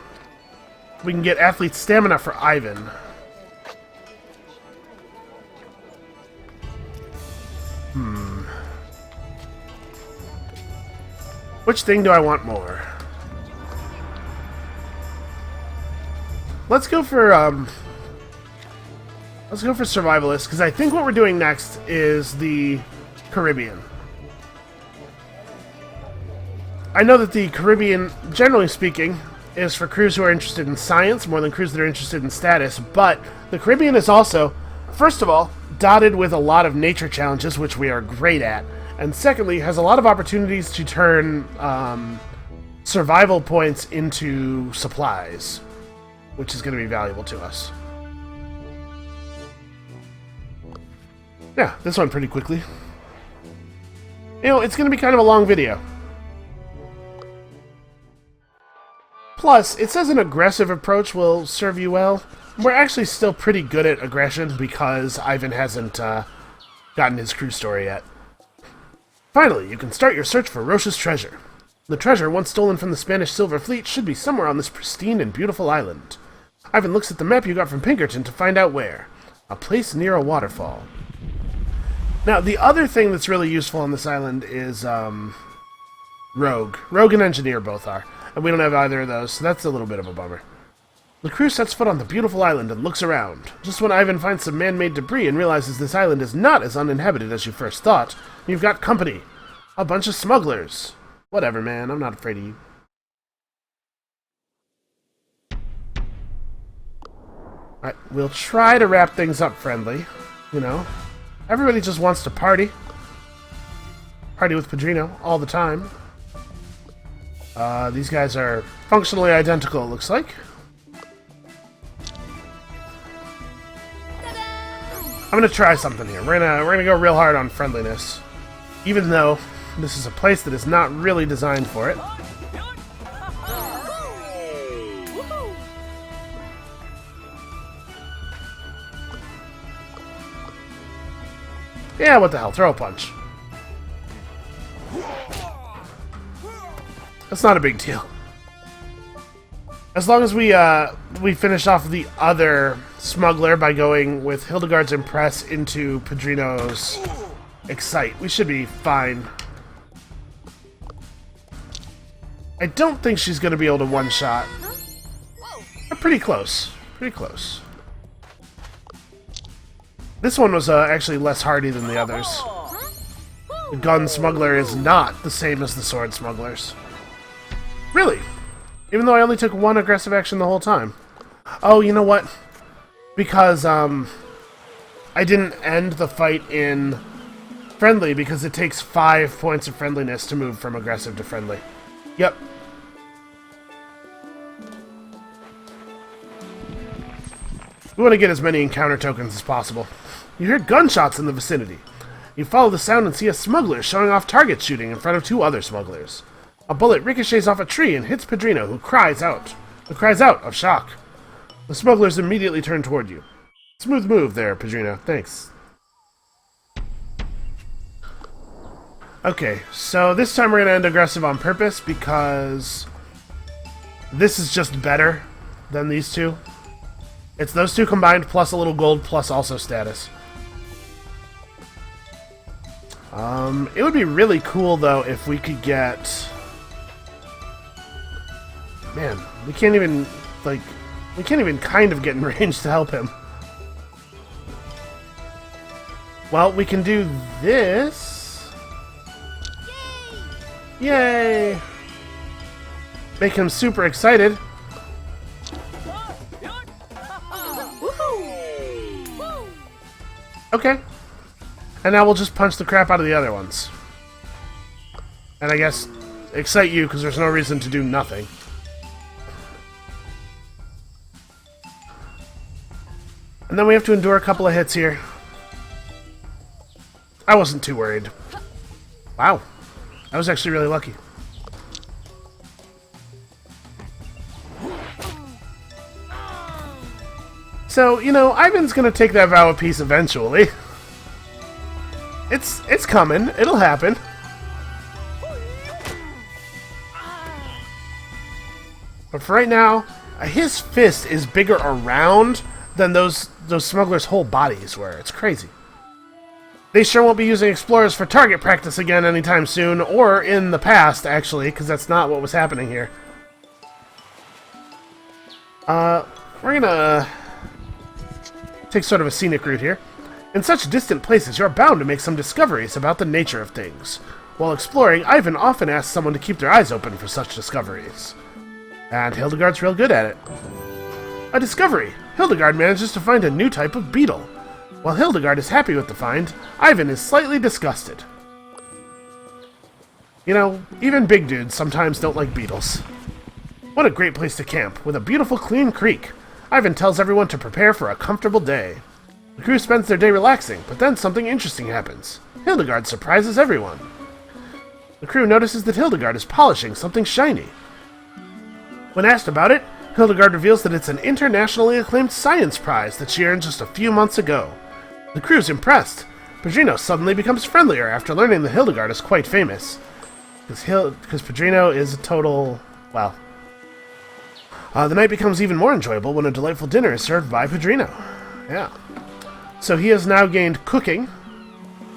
We can get athlete stamina for Ivan. Which thing do I want more? Let's go for survivalist, because I think what we're doing next is the Caribbean. I know that the Caribbean, generally speaking, is for crews who are interested in science more than crews that are interested in status, but the Caribbean is also, first of all, dotted with a lot of nature challenges, which we are great at, and secondly, has a lot of opportunities to turn survival points into supplies, which is going to be valuable to us. Yeah, this one pretty quickly. You know, it's going to be kind of a long video. Plus, it says an aggressive approach will serve you well. We're actually still pretty good at aggression because Ivan hasn't gotten his crew story yet. Finally, you can start your search for Roche's treasure. The treasure, once stolen from the Spanish Silver Fleet, should be somewhere on this pristine and beautiful island. Ivan looks at the map you got from Pinkerton to find out where. A place near a waterfall. Now, the other thing that's really useful on this island is Rogue. Rogue and Engineer both are. And we don't have either of those, so that's a little bit of a bummer. The crew sets foot on the beautiful island and looks around. Just when Ivan finds some man-made debris and realizes this island is not as uninhabited as you first thought, you've got company. A bunch of smugglers. Whatever, man. I'm not afraid of you. Alright, we'll try to wrap things up friendly. You know, everybody just wants to party. party with Padrino all the time. These guys are functionally identical, it looks like. I'm gonna try something here. We're gonna go real hard on friendliness, even though this is a place that is not really designed for it. Yeah, what the hell? Throw a punch. That's not a big deal. As long as we finish off the other smuggler by going with Hildegard's Impress into Padrino's Excite, we should be fine. I don't think she's going to be able to one-shot. But pretty close. Pretty close. This one was actually less hardy than the others. The gun smuggler is not the same as the sword smugglers. Really? Even though I only took one aggressive action the whole time. Oh, you know what? Because, I didn't end the fight in friendly because it takes 5 points of friendliness to move from aggressive to friendly. Yep. We want to get as many encounter tokens as possible. You hear gunshots in the vicinity. You follow the sound and see a smuggler showing off target shooting in front of 2 other smugglers. A bullet ricochets off a tree and hits Padrino, who cries out of shock. The smugglers immediately turn toward you. Smooth move there, Padrino. Thanks. Okay, so this time we're going to end aggressive on purpose because this is just better than these two. It's those two combined plus a little gold plus also status. It would be really cool though if we could get... Man, we can't even kind of get in range to help him. Well, we can do this. Yay! Make him super excited. Okay. And now we'll just punch the crap out of the other ones. And I guess excite you because there's no reason to do nothing. And then we have to endure a couple of hits here. I wasn't too worried. Wow. I was actually really lucky. So, you know, Ivan's gonna take that vow of peace eventually. It's coming. It'll happen. But for right now, his fist is bigger around than those smugglers' whole bodies were. It's crazy. They sure won't be using explorers for target practice again anytime soon, or in the past, actually, because that's not what was happening here. We're gonna take sort of a scenic route here. In such distant places, you're bound to make some discoveries about the nature of things. While exploring, Ivan often asks someone to keep their eyes open for such discoveries. And Hildegard's real good at it. A discovery! Hildegard manages to find a new type of beetle. While Hildegard is happy with the find, Ivan is slightly disgusted. You know, even big dudes sometimes don't like beetles. What a great place to camp, with a beautiful clean creek. Ivan tells everyone to prepare for a comfortable day. The crew spends their day relaxing, but then something interesting happens. Hildegard surprises everyone. The crew notices that Hildegard is polishing something shiny. When asked about it, Hildegard reveals that it's an internationally acclaimed science prize that she earned just a few months ago. The crew's impressed. Padrino suddenly becomes friendlier after learning that Hildegard is quite famous. Because Padrino is a total... well... the night becomes even more enjoyable when a delightful dinner is served by Padrino. Yeah. So he has now gained cooking,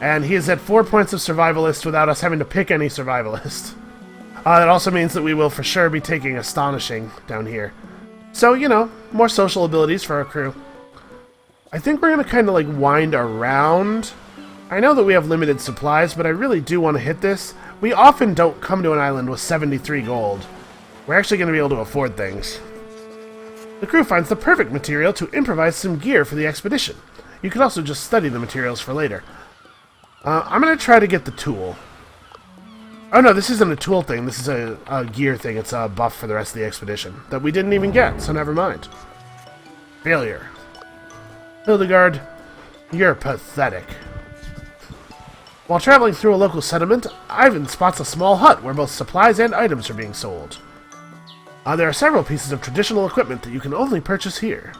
and he is at 4 points of survivalist without us having to pick any survivalist. That also means that we will for sure be taking astonishing down here. So, you know, more social abilities for our crew. I think we're going to kind of like wind around. I know that we have limited supplies, but I really do want to hit this. We often don't come to an island with 73 gold. We're actually going to be able to afford things. The crew finds the perfect material to improvise some gear for the expedition. You could also just study the materials for later. I'm going to try to get the tool. Oh no, this isn't a tool thing. This is a gear thing. It's a buff for the rest of the expedition that we didn't even get, so never mind. Failure. Hildegard, you're pathetic. While traveling through a local settlement, Ivan spots a small hut where both supplies and items are being sold. There are several pieces of traditional equipment that you can only purchase here.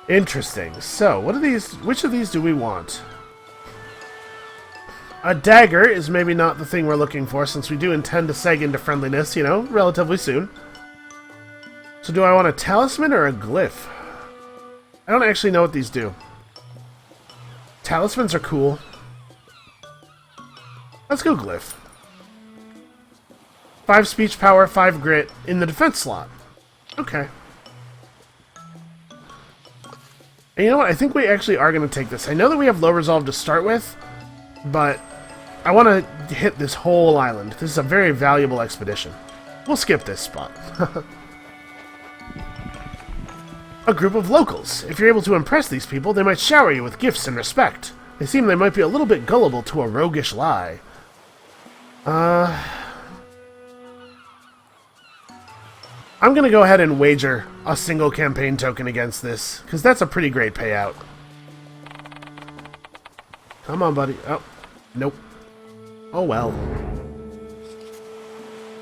Interesting. So, what are these? Which of these do we want? A dagger is maybe not the thing we're looking for, since we do intend to seg into friendliness, you know, relatively soon. So do I want a talisman or a glyph? I don't actually know what these do. Talismans are cool. Let's go glyph. 5 speech power, 5 grit in the defense slot. Okay. And you know what? I think we actually are going to take this. I know that we have low resolve to start with, but I want to hit this whole island. This is a very valuable expedition. We'll skip this spot. A group of locals. If you're able to impress these people, they might shower you with gifts and respect. They seem they might be a little bit gullible to a roguish lie. I'm going to go ahead and wager a single campaign token against this, because that's a pretty great payout. Come on, buddy. Oh, nope. Oh, well.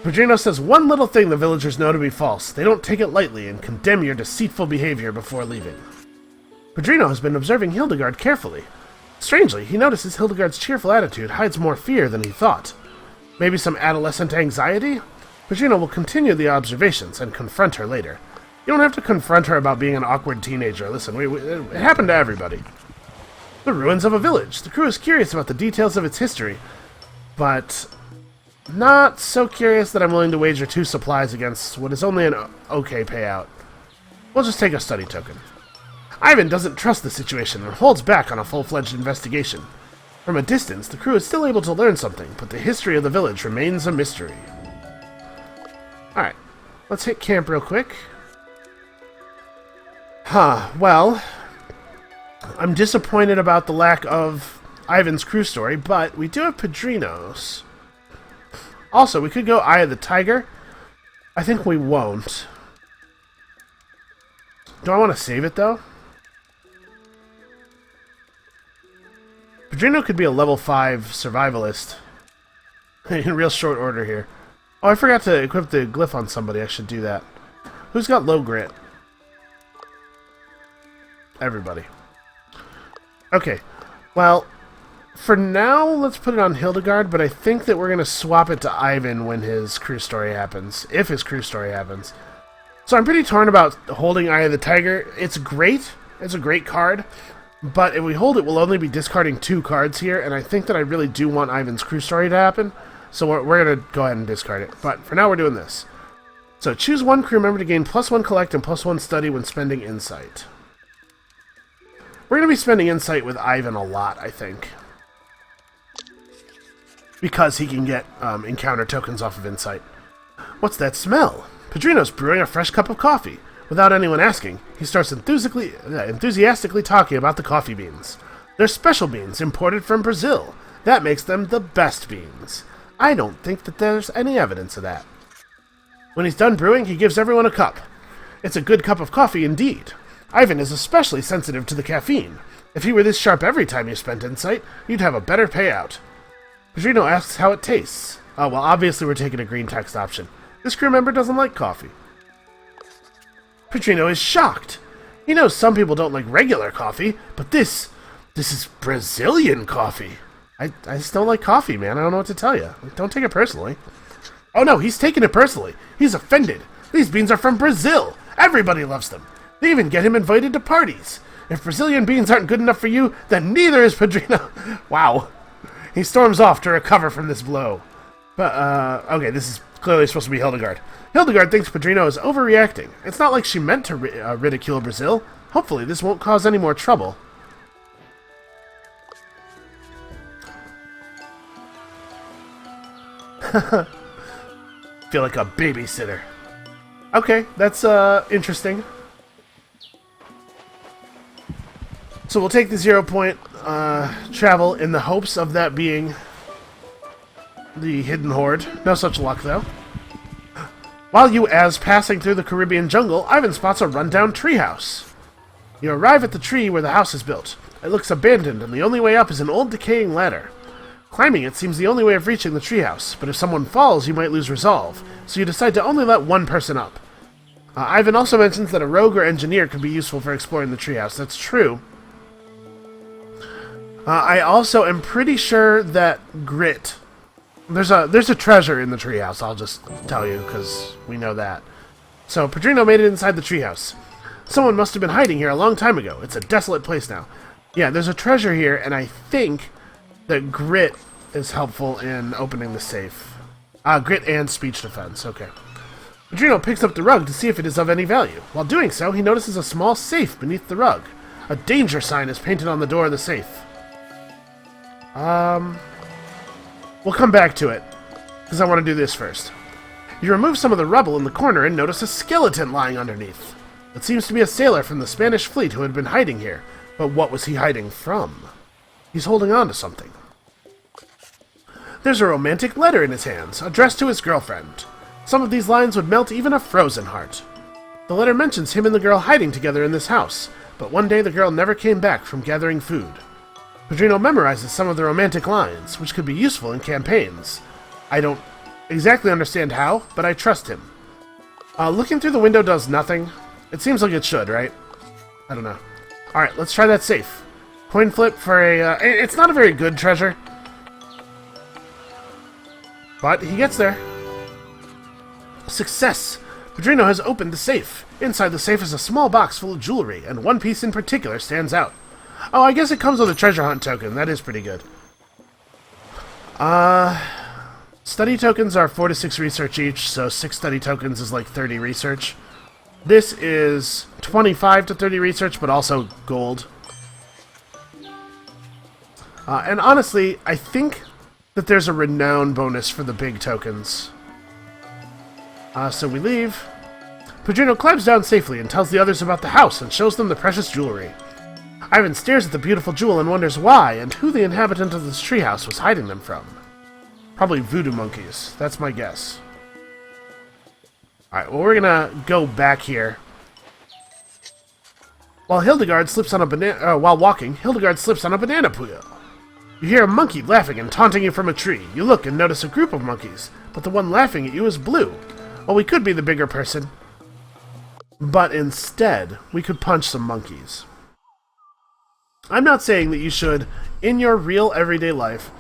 Pedrino says one little thing the villagers know to be false. They don't take it lightly and condemn your deceitful behavior before leaving. Pedrino has been observing Hildegard carefully. Strangely, he notices Hildegard's cheerful attitude hides more fear than he thought. Maybe some adolescent anxiety? Pedrino will continue the observations and confront her later. You don't have to confront her about being an awkward teenager. Listen, it happened to everybody. The ruins of a village. The crew is curious about the details of its history, but not so curious that I'm willing to wager 2 supplies against what is only an okay payout. We'll just take a study token. Ivan doesn't trust the situation and holds back on a full-fledged investigation. From a distance, the crew is still able to learn something, but the history of the village remains a mystery. Alright, let's hit camp real quick. Well, I'm disappointed about the lack of Ivan's crew story, but we do have Pedrino's. Also, we could go Eye of the Tiger. I think we won't. Do I want to save it, though? Pedrino could be a level 5 survivalist. In real short order here. Oh, I forgot to equip the glyph on somebody. I should do that. Who's got low grit? Everybody. Okay. Well, for now, let's put it on Hildegard, but I think that we're going to swap it to Ivan when his crew story happens. If his crew story happens. So I'm pretty torn about holding Eye of the Tiger. It's great. It's a great card. But if we hold it, we'll only be discarding 2 cards here, and I think that I really do want Ivan's crew story to happen. So we're going to go ahead and discard it. But for now, we're doing this. So choose 1 crew member to gain +1 collect and +1 study when spending insight. We're going to be spending insight with Ivan a lot, I think. Because he can get encounter tokens off of insight. What's that smell? Pedrino's brewing a fresh cup of coffee. Without anyone asking, he starts enthusiastically talking about the coffee beans. They're special beans imported from Brazil. That makes them the best beans. I don't think that there's any evidence of that. When he's done brewing, he gives everyone a cup. It's a good cup of coffee indeed. Ivan is especially sensitive to the caffeine. If he were this sharp every time you spent insight, you'd have a better payout. Pedrino asks how it tastes. Oh, well, obviously we're taking a green text option. This crew member doesn't like coffee. Pedrino is shocked. He knows some people don't like regular coffee, but this is Brazilian coffee. I just don't like coffee, man. I don't know what to tell you. Don't take it personally. Oh no, he's taking it personally. He's offended. These beans are from Brazil. Everybody loves them. They even get him invited to parties. If Brazilian beans aren't good enough for you, then neither is Pedrino. Wow. He storms off to recover from this blow. But, okay, this is clearly supposed to be Hildegard. Hildegard thinks Pedrino is overreacting. It's not like she meant to ridicule Brazil. Hopefully this won't cause any more trouble. Feel like a babysitter. Okay, that's interesting. So we'll take the 0 point travel in the hopes of that being the hidden hoard. No such luck, though. While you as passing through the Caribbean jungle, Ivan spots a rundown treehouse. You arrive at the tree where the house is built. It looks abandoned, and the only way up is an old decaying ladder. Climbing it seems the only way of reaching the treehouse, but if someone falls, you might lose resolve, so you decide to only let one person up. Ivan also mentions that a rogue or engineer could be useful for exploring the treehouse. That's true. I also am pretty sure that Grit... There's a treasure in the treehouse, I'll just tell you, because we know that. So, Pedrino made it inside the treehouse. Someone must have been hiding here a long time ago. It's a desolate place now. Yeah, there's a treasure here, and I think that Grit is helpful in opening the safe. Grit and speech defense, okay. Pedrino picks up the rug to see if it is of any value. While doing so, he notices a small safe beneath the rug. A danger sign is painted on the door of the safe. We'll come back to it, because I want to do this first. You remove some of the rubble in the corner and notice a skeleton lying underneath. It seems to be a sailor from the Spanish fleet who had been hiding here, but what was he hiding from? He's holding on to something. There's a romantic letter in his hands, addressed to his girlfriend. Some of these lines would melt even a frozen heart. The letter mentions him and the girl hiding together in this house, but one day the girl never came back from gathering food. Pedrino memorizes some of the romantic lines, which could be useful in campaigns. I don't exactly understand how, but I trust him. Looking through the window does nothing. It seems like it should, right? I don't know. Alright, let's try that safe. Coin flip for a... it's not a very good treasure. But he gets there. Success! Pedrino has opened the safe. Inside the safe is a small box full of jewelry, and one piece in particular stands out. Oh, I guess it comes with a treasure hunt token. That is pretty good. Study tokens are 4 to 6 research each, so 6 study tokens is like 30 research. This is 25 to 30 research, but also gold. And honestly, I think that there's a renown bonus for the big tokens. So we leave. Pedrino climbs down safely and tells the others about the house and shows them the precious jewelry. Ivan stares at the beautiful jewel and wonders why and who the inhabitant of this treehouse was hiding them from. Probably voodoo monkeys. That's my guess. Alright, well, we're gonna go back here. While Hildegard slips on a banana... while walking, Hildegard slips on a banana peel. You hear a monkey laughing and taunting you from a tree. You look and notice a group of monkeys, but the one laughing at you is blue. Well, we could be the bigger person. But instead, we could punch some monkeys. I'm not saying that you should, in your real everyday life,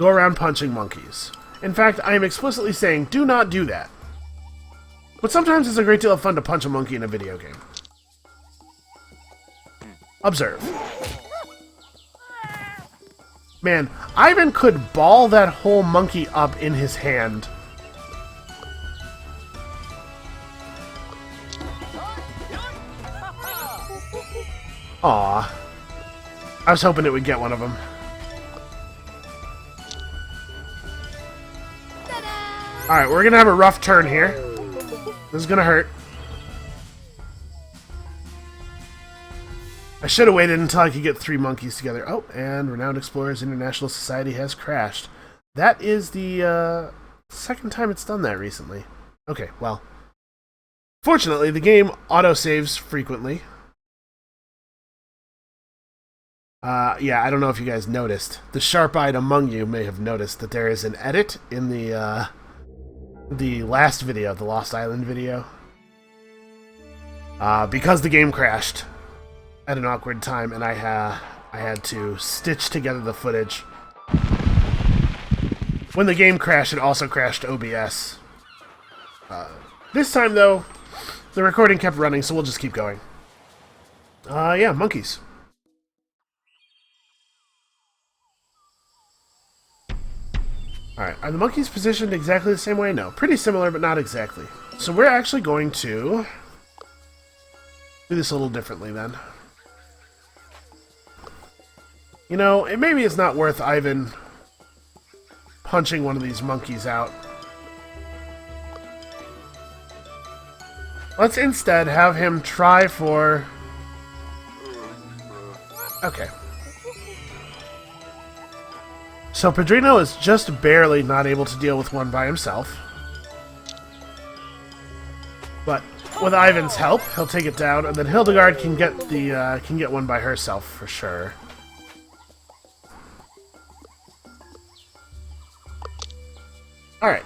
go around punching monkeys. In fact, I am explicitly saying do not do that. But sometimes it's a great deal of fun to punch a monkey in a video game. Observe. Man, Ivan could ball that whole monkey up in his hand. Aw. I was hoping it would get one of them. Alright, we're gonna have a rough turn here. This is gonna hurt. I should have waited until I could get 3 monkeys together. Oh, and Renowned Explorers International Society has crashed. That is the second time it's done that recently. Okay, well. Fortunately, the game autosaves frequently. Yeah, I don't know if you guys noticed. The sharp-eyed among you may have noticed that there is an edit in the last video, the Lost Island video. Because the game crashed at an awkward time, and I had to stitch together the footage. When the game crashed, it also crashed OBS. This time, though, the recording kept running, so we'll just keep going. Yeah, monkeys. Alright, are the monkeys positioned exactly the same way? No. Pretty similar, but not exactly. So we're actually going to do this a little differently, then. You know, maybe it's not worth Ivan punching one of these monkeys out. Let's instead have him try for... Okay. So Pedrino is just barely not able to deal with one by himself. But with Ivan's help, he'll take it down, and then Hildegard can get one by herself for sure. All right.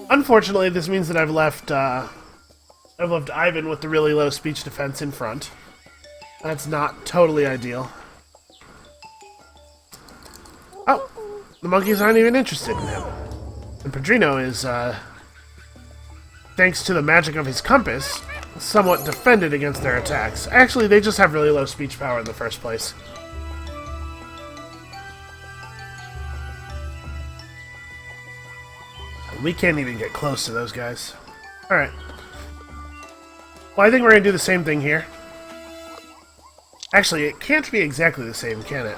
Unfortunately, this means that I've left Ivan with the really low speech defense in front. That's not totally ideal. Oh, the monkeys aren't even interested in him. And Pedrino is, thanks to the magic of his compass, somewhat defended against their attacks. Actually, they just have really low speech power in the first place. We can't even get close to those guys. Alright. Well, I think we're going to do the same thing here. Actually, it can't be exactly the same, can it?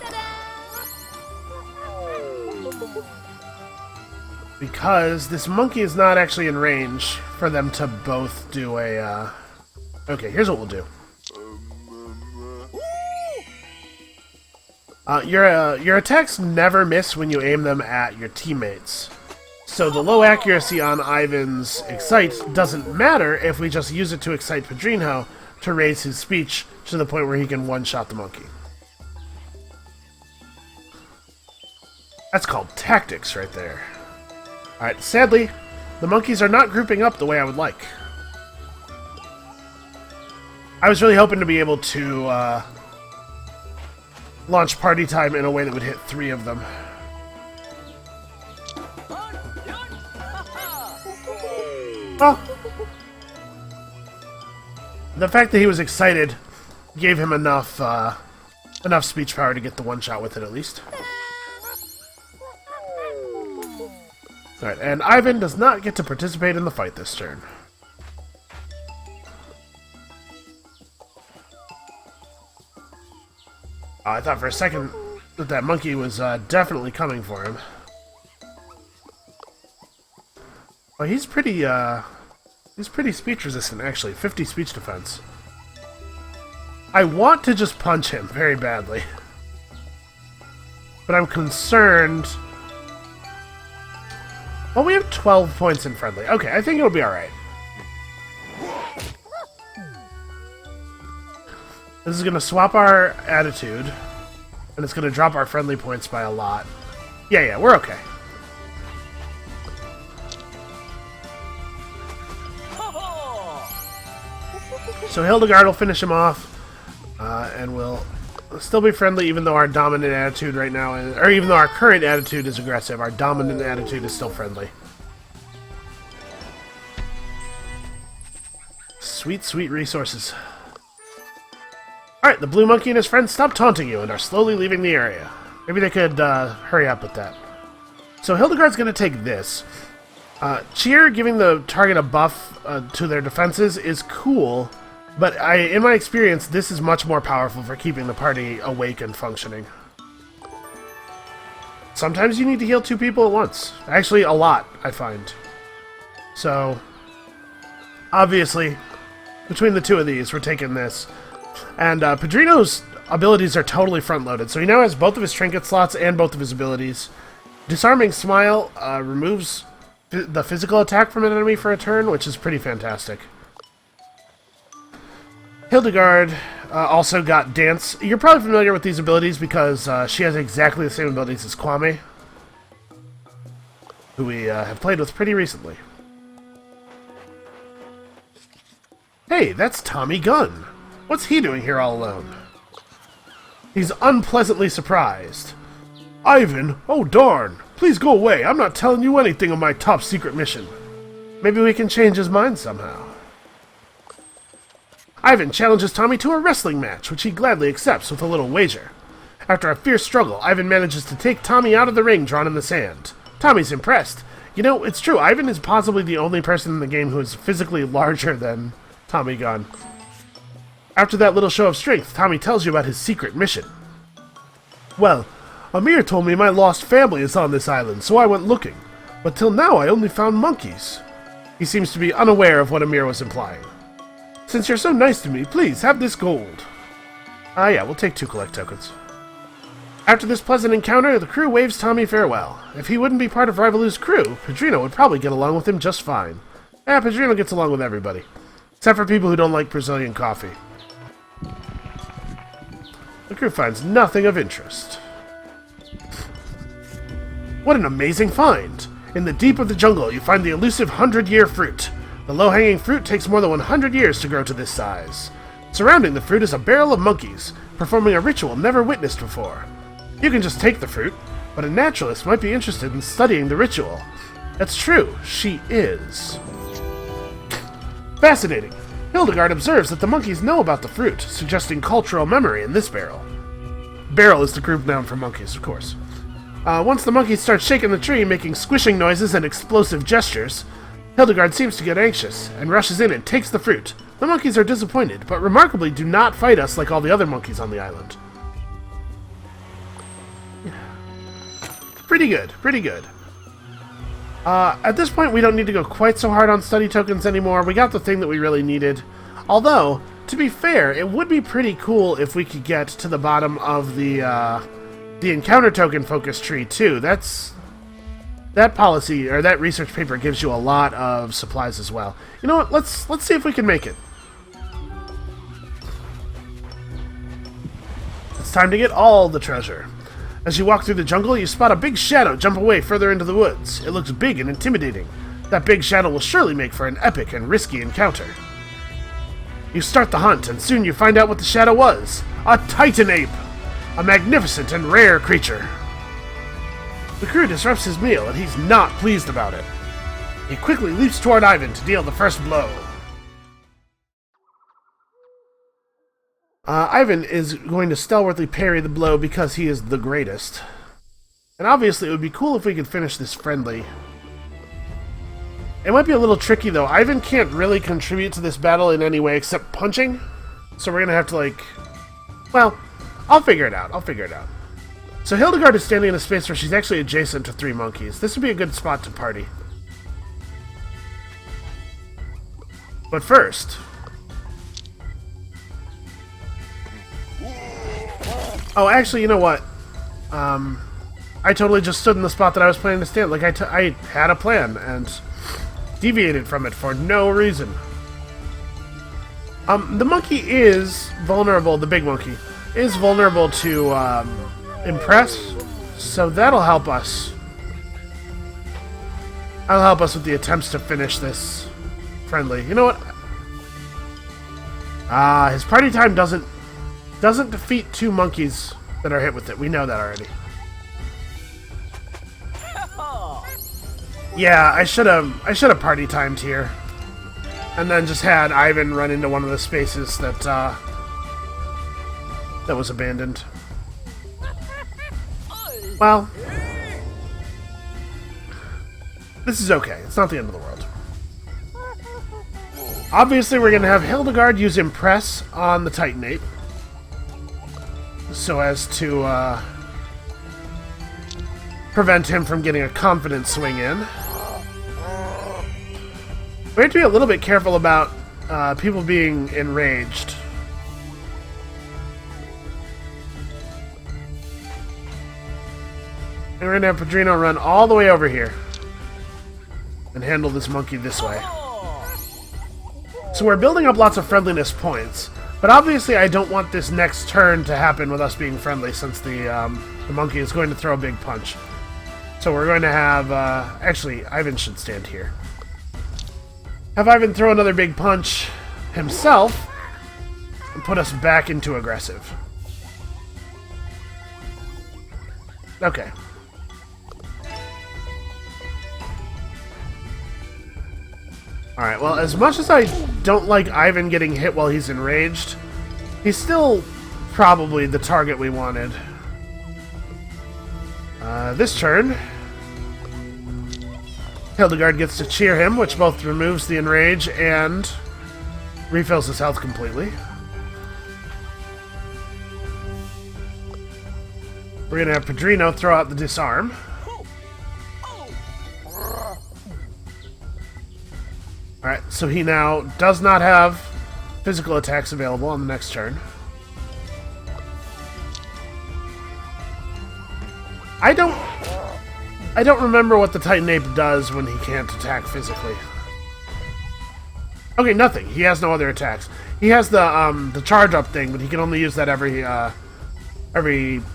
Because this monkey is not actually in range for them to both do a, Okay, here's what we'll do. Your attacks never miss when you aim them at your teammates. So the low accuracy on Ivan's Excite doesn't matter if we just use it to excite Pedrino to raise his speech to the point where he can one-shot the monkey. That's called tactics right there. Alright, sadly, the monkeys are not grouping up the way I would like. I was really hoping to be able to launch party time in a way that would hit 3 of them. Well, the fact that he was excited gave him enough speech power to get the one shot with it, at least. Alright, and Ivan does not get to participate in the fight this turn. I thought for a second that monkey was definitely coming for him. Oh, he's pretty speech resistant, actually. 50 speech defense. I want to just punch him very badly. But I'm concerned... Well, we have 12 points in friendly. Okay, I think it'll be alright. This is going to swap our attitude. And it's going to drop our friendly points by a lot. Yeah, we're okay. So Hildegard will finish him off, and we'll still be friendly even though our dominant attitude right now is... Or even though our current attitude is aggressive, our dominant attitude is still friendly. Sweet, sweet resources. Alright, the blue monkey and his friends stopped taunting you and are slowly leaving the area. Maybe they could hurry up with that. So Hildegard's going to take this. Cheer giving the target a buff to their defenses is cool, but in my experience, this is much more powerful for keeping the party awake and functioning. Sometimes you need to heal 2 people at once. Actually, a lot, I find. So, obviously, between the 2 of these, we're taking this. And Pedrino's abilities are totally front-loaded, so he now has both of his trinket slots and both of his abilities. Disarming Smile removes the physical attack from an enemy for a turn, which is pretty fantastic. Hildegard also got Dance. You're probably familiar with these abilities because she has exactly the same abilities as Kwame, who we have played with pretty recently. Hey, that's Tommy Gunn. What's he doing here all alone? He's unpleasantly surprised. Ivan, oh darn! Please go away, I'm not telling you anything of my top secret mission. Maybe we can change his mind somehow. Ivan challenges Tommy to a wrestling match, which he gladly accepts with a little wager. After a fierce struggle, Ivan manages to take Tommy out of the ring drawn in the sand. Tommy's impressed. You know, it's true, Ivan is possibly the only person in the game who is physically larger than Tommy Gunn. After that little show of strength, Tommy tells you about his secret mission. Well, Amir told me my lost family is on this island, so I went looking. But till now I only found monkeys. He seems to be unaware of what Amir was implying. Since you're so nice to me, please have this gold. Yeah, we'll take 2 collect tokens. After this pleasant encounter, the crew waves Tommy farewell. If he wouldn't be part of Rivalu's crew, Padrino would probably get along with him just fine. Padrino gets along with everybody. Except for people who don't like Brazilian coffee. The crew finds nothing of interest. What an amazing find! In the deep of the jungle, you find the elusive 100-year fruit. The low-hanging fruit takes more than 100 years to grow to this size. Surrounding the fruit is a barrel of monkeys, performing a ritual never witnessed before. You can just take the fruit, but a naturalist might be interested in studying the ritual. That's true, she is. Fascinating. Hildegard observes that the monkeys know about the fruit, suggesting cultural memory in this barrel. Barrel is the group noun for monkeys, of course. Once the monkeys start shaking the tree, making squishing noises and explosive gestures, Hildegard seems to get anxious, and rushes in and takes the fruit. The monkeys are disappointed, but remarkably do not fight us like all the other monkeys on the island. Pretty good, pretty good. At this point, we don't need to go quite so hard on study tokens anymore. We got the thing that we really needed. Although, to be fair, it would be pretty cool if we could get to the bottom of the encounter token focus tree, too. That policy, or that research paper, gives you a lot of supplies as well. You know what? Let's see if we can make it. It's time to get all the treasure. As you walk through the jungle, you spot a big shadow jump away further into the woods. It looks big and intimidating. That big shadow will surely make for an epic and risky encounter. You start the hunt, and soon you find out what the shadow was. A Titan ape! A magnificent and rare creature. The crew disrupts his meal, and he's not pleased about it. He quickly leaps toward Ivan to deal the first blow. Ivan is going to stalwartly parry the blow because he is the greatest. And obviously it would be cool if we could finish this friendly. It might be a little tricky though. Ivan can't really contribute to this battle in any way except punching. So we're going to have to well, I'll figure it out. So Hildegard is standing in a space where she's actually adjacent to 3 monkeys. This would be a good spot to party. But first... Oh, actually, you know what? I totally just stood in the spot that I was planning to stand. I had a plan and deviated from it for no reason. The monkey is vulnerable, the big monkey, is vulnerable to impress, so that'll help us. That'll help us with the attempts to finish this friendly. You know what? His party time doesn't defeat 2 monkeys that are hit with it. We know that already. Yeah, I should have party timed here, and then just had Ivan run into one of the spaces that that was abandoned. Well, this is okay. It's not the end of the world. Obviously, we're gonna have Hildegard use Impress on the Titan Ape, so as to prevent him from getting a confident swing in. We have to be a little bit careful about people being enraged. And we're going to have Padrino run all the way over here and handle this monkey this way. So we're building up lots of friendliness points, but obviously I don't want this next turn to happen with us being friendly, since the monkey is going to throw a big punch. So we're going to have... actually, Ivan should stand here. Have Ivan throw another big punch himself and put us back into aggressive. Okay. Alright, well, as much as I don't like Ivan getting hit while he's enraged, he's still probably the target we wanted. This turn, Hildegard gets to cheer him, which both removes the enrage and refills his health completely. We're going to have Padrino throw out the disarm. Alright, so he now does not have physical attacks available on the next turn. I don't remember what the Titan Ape does when he can't attack physically. Okay, nothing. He has no other attacks. He has the charge up thing, but he can only use that every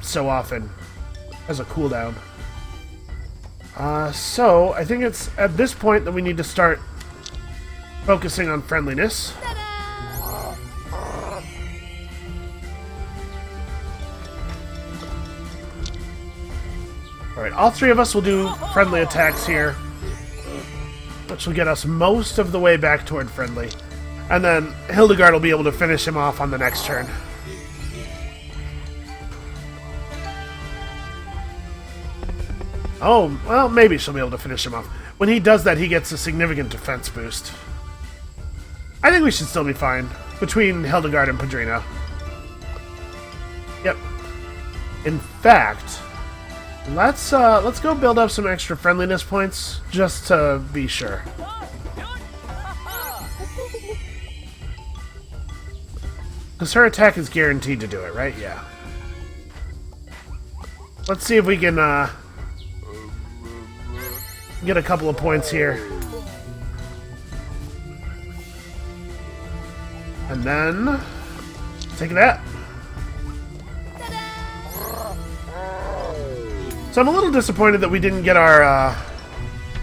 so often as a cooldown. So I think it's at this point that we need to start focusing on friendliness. Alright, all three of us will do friendly attacks here, which will get us most of the way back toward friendly. And then Hildegard will be able to finish him off on the next turn. Oh, well, maybe she'll be able to finish him off. When he does that, he gets a significant defense boost. I think we should still be fine between Hildegard and Padrino. Yep. In fact, let's go build up some extra friendliness points just to be sure. Because her attack is guaranteed to do it, right? Yeah. Let's see if we can get a couple of points here. And then take that. So I'm a little disappointed that we didn't get our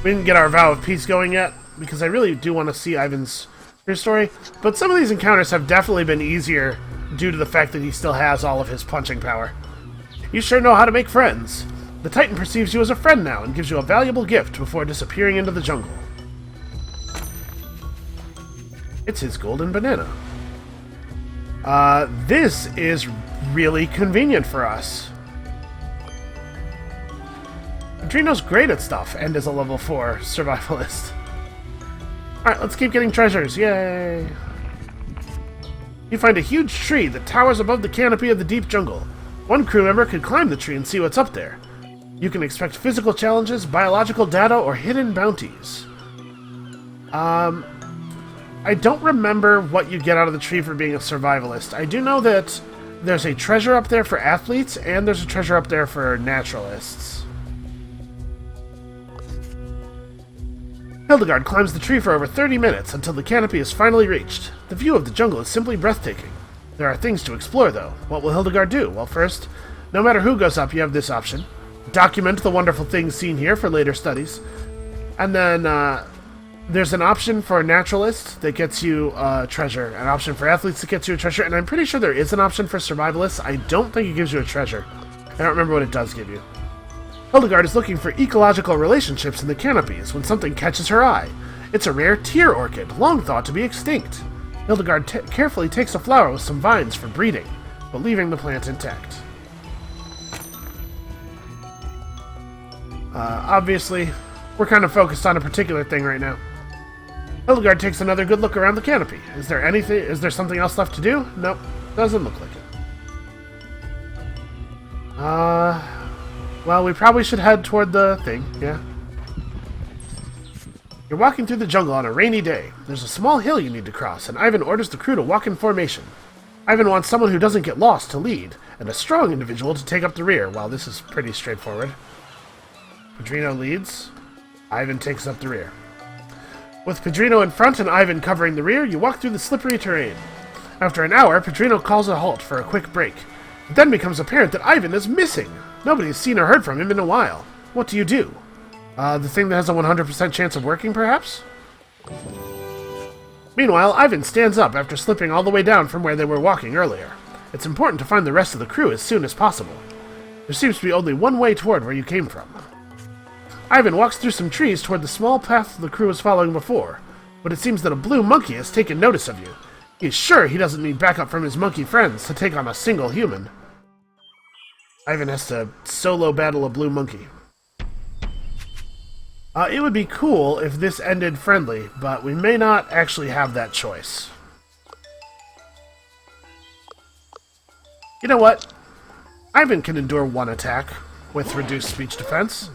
vow of peace going yet, because I really do want to see Ivan's story. But some of these encounters have definitely been easier due to the fact that he still has all of his punching power. You sure know how to make friends. The Titan perceives you as a friend now and gives you a valuable gift before disappearing into the jungle. It's his golden banana. This is really convenient for us. Adreno's great at stuff and is a level 4 survivalist. Alright, let's keep getting treasures. Yay! You find a huge tree that towers above the canopy of the deep jungle. One crew member could climb the tree and see what's up there. You can expect physical challenges, biological data, or hidden bounties. I don't remember what you get out of the tree for being a survivalist. I do know that there's a treasure up there for athletes, and there's a treasure up there for naturalists. Hildegard climbs the tree for over 30 minutes until the canopy is finally reached. The view of the jungle is simply breathtaking. There are things to explore, though. What will Hildegard do? Well, first, no matter who goes up, you have this option. Document the wonderful things seen here for later studies. And then there's an option for a naturalist that gets you a treasure, an option for athletes that gets you a treasure, and I'm pretty sure there is an option for survivalists. I don't think it gives you a treasure. I don't remember what it does give you. Hildegard is looking for ecological relationships in the canopies when something catches her eye. It's a rare tear orchid, long thought to be extinct. Hildegard carefully takes a flower with some vines for breeding, but leaving the plant intact. Obviously, we're kind of focused on a particular thing right now. Hildegard takes another good look around the canopy. Is there something else left to do? Nope, doesn't look like it. Well, we probably should head toward the thing, yeah. You're walking through the jungle on a rainy day. There's a small hill you need to cross, and Ivan orders the crew to walk in formation. Ivan wants someone who doesn't get lost to lead, and a strong individual to take up the rear. Well, this is pretty straightforward. Padrino leads. Ivan takes up the rear. With Padrino in front and Ivan covering the rear, you walk through the slippery terrain. After an hour, Padrino calls a halt for a quick break. It then becomes apparent that Ivan is missing. Nobody has seen or heard from him in a while. What do you do? The thing that has a 100% chance of working, perhaps? Meanwhile, Ivan stands up after slipping all the way down from where they were walking earlier. It's important to find the rest of the crew as soon as possible. There seems to be only one way toward where you came from. Ivan walks through some trees toward the small path the crew was following before, but it seems that a blue monkey has taken notice of you. He's sure he doesn't need backup from his monkey friends to take on a single human. Ivan has to solo battle a blue monkey. It would be cool if this ended friendly, but we may not actually have that choice. You know what? Ivan can endure one attack with reduced speech defense.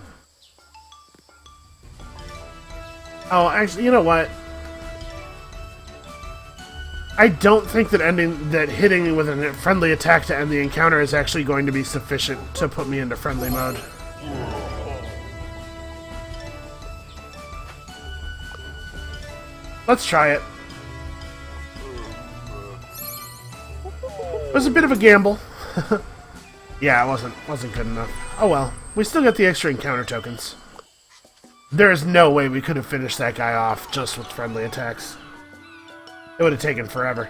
Oh, actually, you know what? I don't think that hitting with a friendly attack to end the encounter is actually going to be sufficient to put me into friendly mode. Let's try it. It was a bit of a gamble. Yeah, it wasn't good enough. Oh well, we still get the extra encounter tokens. There is no way we could have finished that guy off just with friendly attacks. It would have taken forever.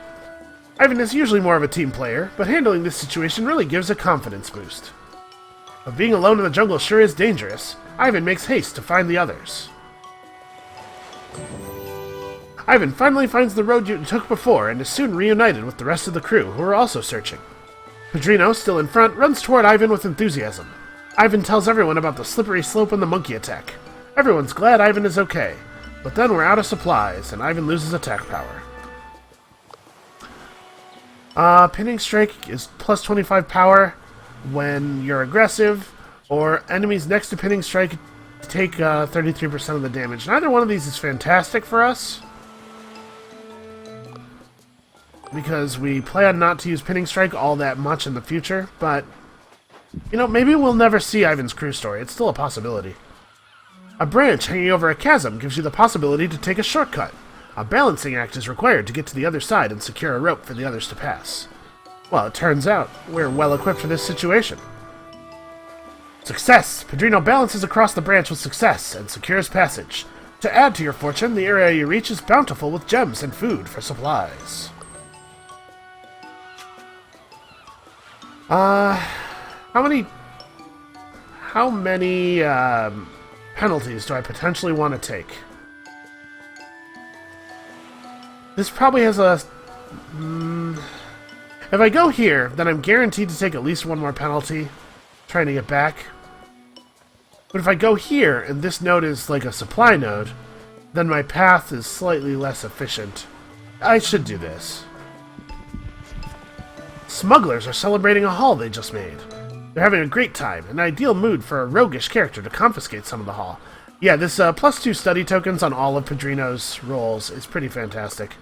Ivan is usually more of a team player, but handling this situation really gives a confidence boost. But being alone in the jungle sure is dangerous. Ivan makes haste to find the others. Ivan finally finds the road you took before and is soon reunited with the rest of the crew, who are also searching. Pedrino, still in front, runs toward Ivan with enthusiasm. Ivan tells everyone about the slippery slope and the monkey attack. Everyone's glad Ivan is okay, but then we're out of supplies, and Ivan loses attack power. Pinning Strike is plus 25 power when you're aggressive, or enemies next to Pinning Strike take 33% of the damage. Neither one of these is fantastic for us, because we plan not to use Pinning Strike all that much in the future, but, you know, maybe we'll never see Ivan's crew story. It's still a possibility. A branch hanging over a chasm gives you the possibility to take a shortcut. A balancing act is required to get to the other side and secure a rope for the others to pass. Well, it turns out we're well equipped for this situation. Success! Pedrino balances across the branch with success and secures passage. To add to your fortune, the area you reach is bountiful with gems and food for supplies. How many penalties do I potentially want to take? This probably has a... if I go here, then I'm guaranteed to take at least one more penalty, trying to get back. But if I go here, and this node is like a supply node, then my path is slightly less efficient. I should do this. Smugglers are celebrating a haul they just made. They're having a great time, an ideal mood for a roguish character to confiscate some of the haul. Yeah, this +2 study tokens on all of Pedrino's rolls is pretty fantastic.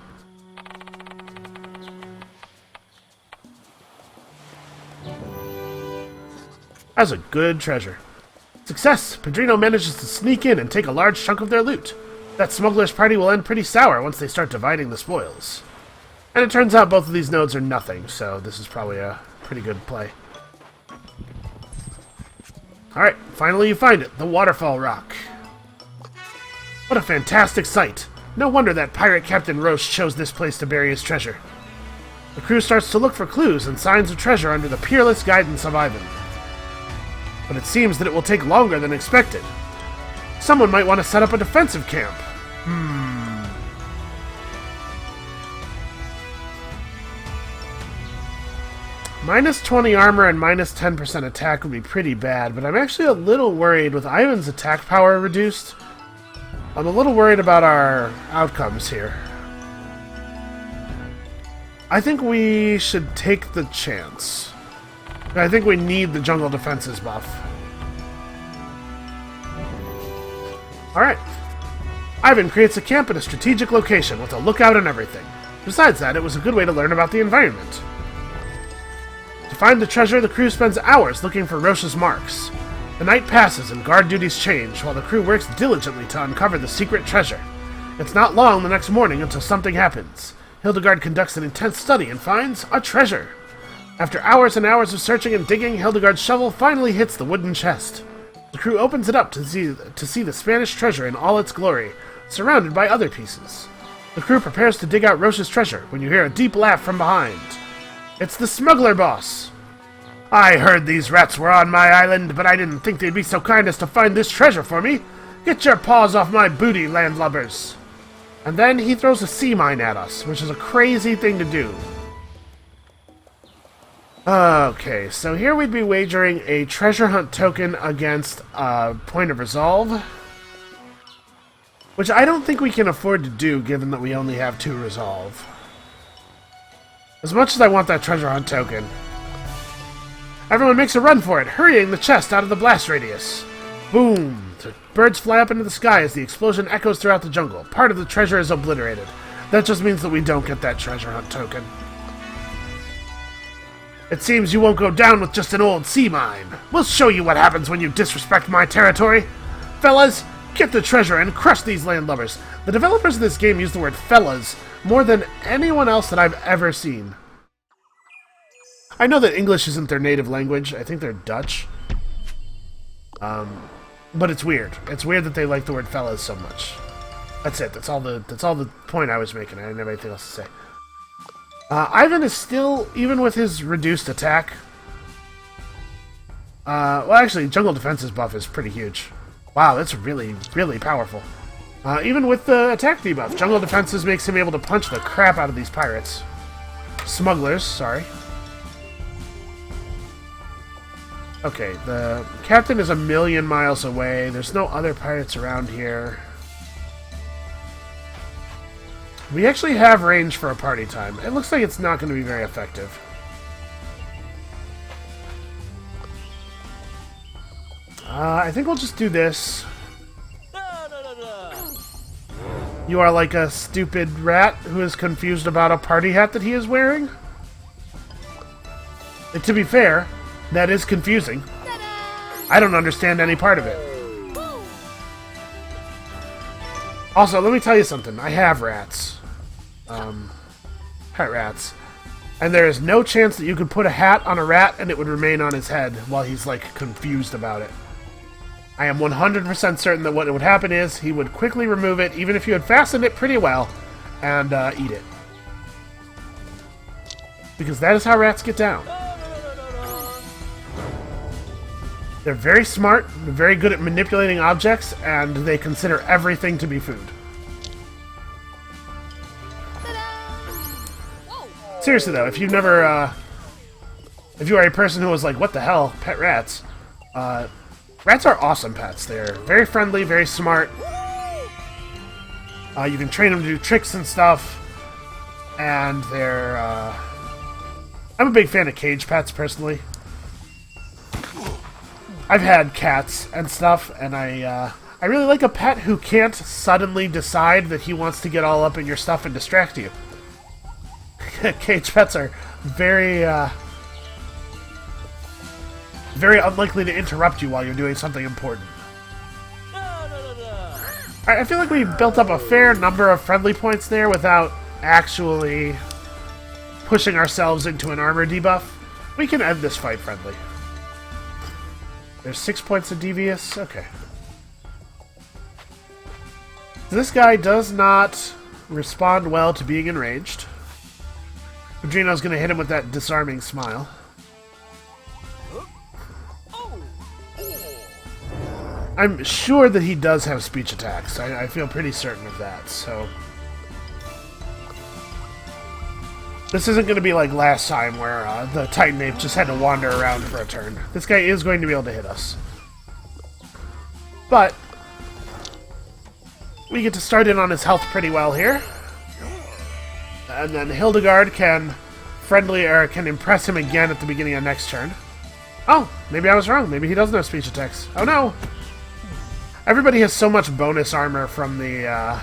That's a good treasure. Success! Pedrino manages to sneak in and take a large chunk of their loot. That smuggler's party will end pretty sour once they start dividing the spoils. And it turns out both of these nodes are nothing, so this is probably a pretty good play. Alright, finally you find it, the Waterfall Rock. What a fantastic sight! No wonder that pirate Captain Roche chose this place to bury his treasure. The crew starts to look for clues and signs of treasure under the peerless guidance of Ivan. But it seems that it will take longer than expected. Someone might want to set up a defensive camp. Minus 20 armor and minus 10% attack would be pretty bad, but I'm actually a little worried with Ivan's attack power reduced. I'm a little worried about our outcomes here. I think we should take the chance. I think we need the jungle defenses buff. Alright. Ivan creates a camp at a strategic location with a lookout and everything. Besides that, it was a good way to learn about the environment. To find the treasure, the crew spends hours looking for Roche's marks. The night passes and guard duties change, while the crew works diligently to uncover the secret treasure. It's not long the next morning until something happens. Hildegard conducts an intense study and finds a treasure. After hours and hours of searching and digging, Hildegard's shovel finally hits the wooden chest. The crew opens it up to see the Spanish treasure in all its glory, surrounded by other pieces. The crew prepares to dig out Roche's treasure when you hear a deep laugh from behind. It's the smuggler boss. I heard these rats were on my island, but I didn't think they'd be so kind as to find this treasure for me. Get your paws off my booty, landlubbers. And then he throws a sea mine at us, which is a crazy thing to do. Okay, so here we'd be wagering a treasure hunt token against a point of resolve, which I don't think we can afford to do, given that we only have 2 resolve. As much as I want that treasure hunt token. Everyone makes a run for it, hurrying the chest out of the blast radius. Boom! The birds fly up into the sky as the explosion echoes throughout the jungle. Part of the treasure is obliterated. That just means that we don't get that treasure hunt token. It seems you won't go down with just an old sea mine. We'll show you what happens when you disrespect my territory. Fellas, get the treasure and crush these landlubbers. The developers of this game use the word fellas more than anyone else that I've ever seen. I know that English isn't their native language. I think they're Dutch. But it's weird. It's weird that they like the word fellas so much. That's it. That's all the point I was making. I didn't have anything else to say. Ivan is still, even with his reduced attack... well, actually, Jungle Defense's buff is pretty huge. Wow, that's really, really powerful. Even with the attack debuff, Jungle Defenses makes him able to punch the crap out of these pirates. Smugglers, sorry. Okay, the captain is 1,000,000 miles away. There's no other pirates around here. We actually have range for a party time. It looks like it's not going to be very effective. I think we'll just do this. You are like a stupid rat who is confused about a party hat that he is wearing? And to be fair, that is confusing. I don't understand any part of it. Also, let me tell you something. I have rats. Pet rats. And there is no chance that you could put a hat on a rat and it would remain on his head while he's, like, confused about it. I am 100% certain that what would happen is he would quickly remove it, even if you had fastened it pretty well, and eat it. Because that is how rats get down. They're very smart, they're very good at manipulating objects, and they consider everything to be food. Seriously though, if you've never, if you are a person who was like, what the hell, pet rats, rats are awesome pets. They're very friendly, very smart. You can train them to do tricks and stuff, and they're, I'm a big fan of cage pets, personally. I've had cats and stuff, and I really like a pet who can't suddenly decide that he wants to get all up in your stuff and distract you. Cage pets are very, very unlikely to interrupt you while you're doing something important. Alright, I feel like we built up a fair number of friendly points there without actually pushing ourselves into an armor debuff. We can end this fight friendly. There's 6 points of devious? Okay. This guy does not respond well to being enraged. Pedrino's gonna hit him with that disarming smile. I'm sure that he does have speech attacks. I feel pretty certain of that, so... This isn't going to be like last time where the Titan Ape just had to wander around for a turn. This guy is going to be able to hit us. But we get to start in on his health pretty well here. And then Hildegard can can impress him again at the beginning of next turn. Oh, maybe I was wrong. Maybe he doesn't have speech attacks. Oh no! Everybody has so much bonus armor from the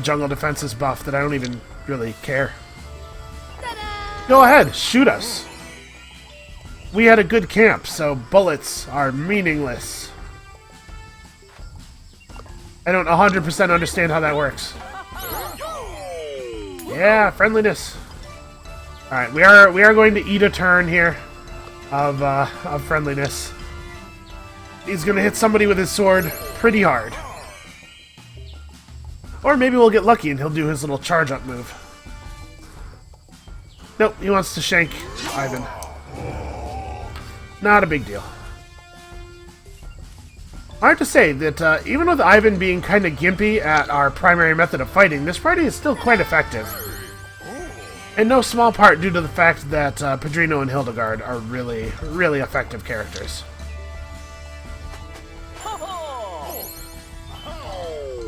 Jungle Defenses buff that I don't even really care. Go ahead, shoot us. We had a good camp, so bullets are meaningless. I don't 100% understand how that works. Yeah, friendliness. Alright, we are going to eat a turn here of friendliness. He's gonna hit somebody with his sword pretty hard. Or maybe we'll get lucky and he'll do his little charge up move. Nope, he wants to shank Ivan. Not a big deal. I have to say that even with Ivan being kind of gimpy at our primary method of fighting, this party is still quite effective. In no small part due to the fact that Pedrino and Hildegard are really, really effective characters.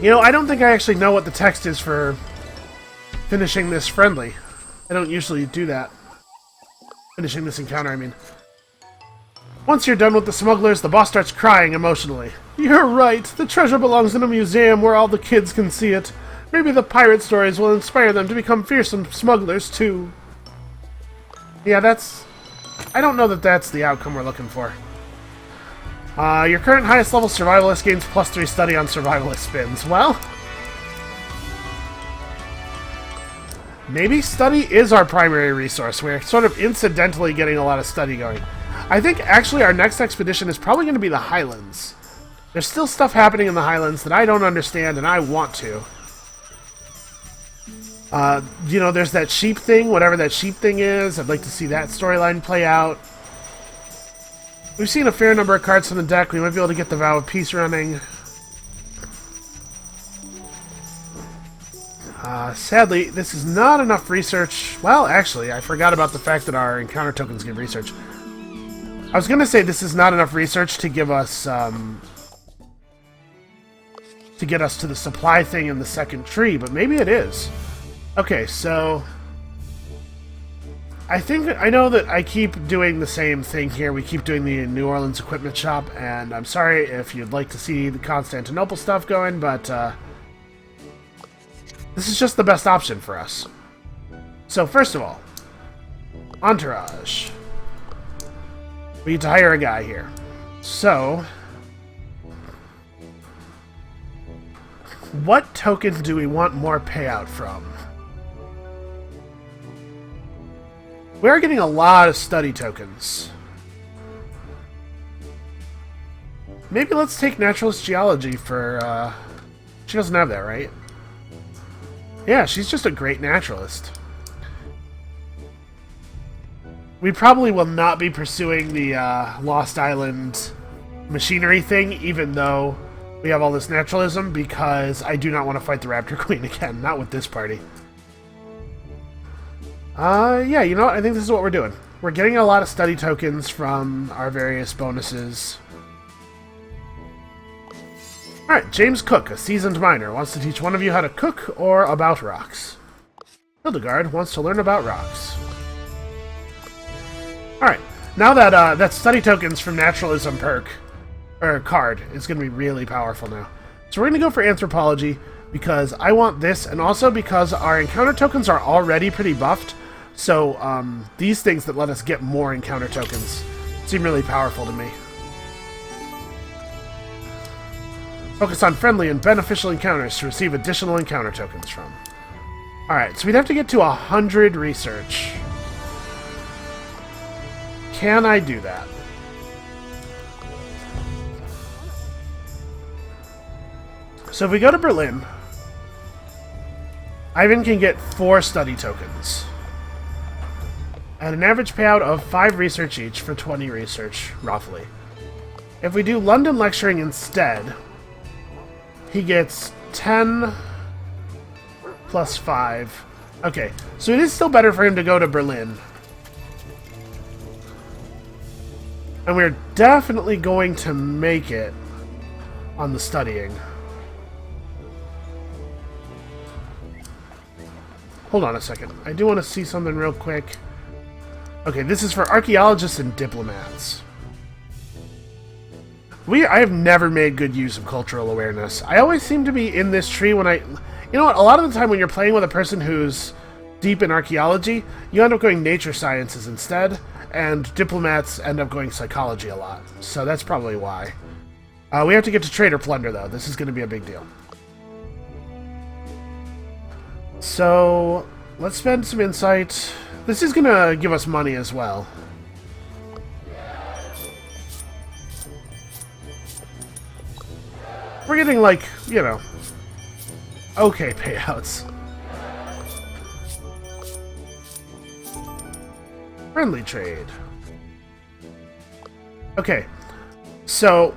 You know, I don't think I actually know what the text is for finishing this friendly. I don't usually do that. Finishing this encounter, I mean. Once you're done with the smugglers, the boss starts crying emotionally. You're right. The treasure belongs in a museum where all the kids can see it. Maybe the pirate stories will inspire them to become fearsome smugglers, too. Yeah, that's... I don't know that that's the outcome we're looking for. Your current highest level survivalist gains +3 study on survivalist spins. Well... maybe study is our primary resource. We're sort of incidentally getting a lot of study going. I think, actually, our next expedition is probably going to be the highlands. There's still stuff happening in the highlands that I don't understand, and I want to. You know, there's that sheep thing, whatever that sheep thing is. I'd like to see that storyline play out. We've seen a fair number of cards on the deck. We might be able to get the Vow of Peace running. Sadly, this is not enough research. Well, actually, I forgot about the fact that our encounter tokens give research. I was going to say this is not enough research to give us, to get us to the supply thing in the second tree, but maybe it is. Okay, so... I know that I keep doing the same thing here. We keep doing the New Orleans equipment shop, and I'm sorry if you'd like to see the Constantinople stuff going, but, this is just the best option for us. So, first of all, entourage. We need to hire a guy here. So, what tokens do we want more payout from? We are getting a lot of study tokens. Maybe let's take naturalist geology for, she doesn't have that, right? Yeah, she's just a great naturalist. We probably will not be pursuing the Lost Island machinery thing, even though we have all this naturalism, because I do not want to fight the Raptor Queen again. Not with this party. Yeah, you know what? I think this is what we're doing. We're getting a lot of study tokens from our various bonuses. Alright, James Cook, a seasoned miner, wants to teach one of you how to cook or about rocks. Hildegard wants to learn about rocks. Alright, now that that study tokens from naturalism perk, or card, is going to be really powerful now. So we're going to go for anthropology, because I want this, and also because our encounter tokens are already pretty buffed, so these things that let us get more encounter tokens seem really powerful to me. Focus on friendly and beneficial encounters to receive additional encounter tokens from. Alright, so we'd have to get to 100 research. Can I do that? So if we go to Berlin, Ivan can get 4 study tokens. At an average payout of 5 research each for 20 research, roughly. If we do London lecturing instead, he gets 10 plus 5. Okay, so it is still better for him to go to Berlin. And we're definitely going to make it on the studying. Hold on a second. I do want to see something real quick. Okay, this is for archaeologists and diplomats. I have never made good use of cultural awareness. I always seem to be in this tree when I... You know what? A lot of the time when you're playing with a person who's deep in archaeology, you end up going nature sciences instead, and diplomats end up going psychology a lot. So that's probably why. We have to get to Trader Plunder, though. This is going to be a big deal. So, let's spend some insight. This is going to give us money as well. We're getting, like, you know, okay payouts. Friendly trade. Okay, so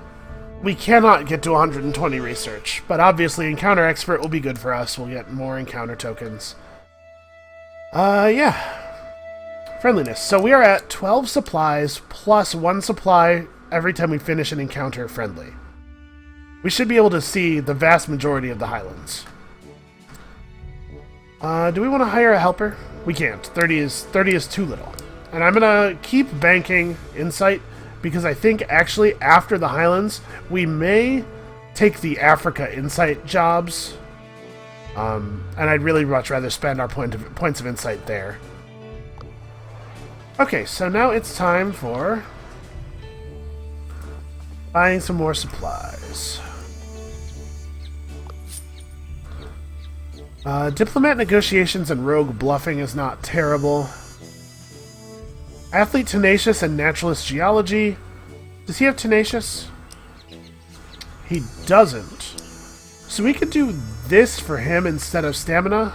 we cannot get to 120 research, but obviously Encounter Expert will be good for us. We'll get more encounter tokens. Yeah. Friendliness. So we are at 12 supplies plus 1 supply every time we finish an encounter friendly. We should be able to see the vast majority of the highlands. Do we want to hire a helper? We can't. 30 is too little. And I'm going to keep banking insight, because I think actually after the highlands, we may take the Africa insight jobs. And I'd really much rather spend our points of insight there. Okay, so now it's time for buying some more supplies. Diplomat negotiations and rogue bluffing is not terrible. Athlete tenacious and naturalist geology. Does he have tenacious? He doesn't. So we could do this for him instead of stamina.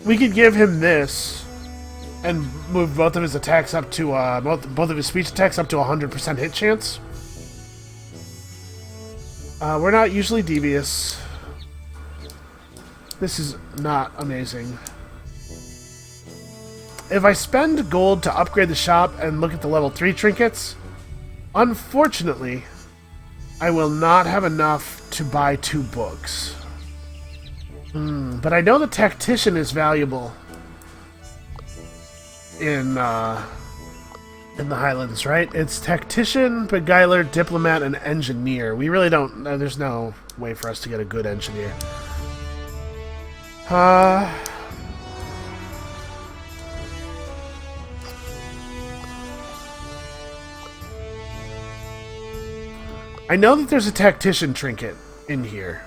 We could give him this and move both of his attacks up to both of his speech attacks up to 100% hit chance. We're not usually devious. This is not amazing. If I spend gold to upgrade the shop and look at the level 3 trinkets, unfortunately, I will not have enough to buy 2 books. But I know the tactician is valuable in the Highlands, right? It's tactician, beguiler, diplomat, and engineer. We really don't... there's no way for us to get a good engineer. I know that there's a tactician trinket in here.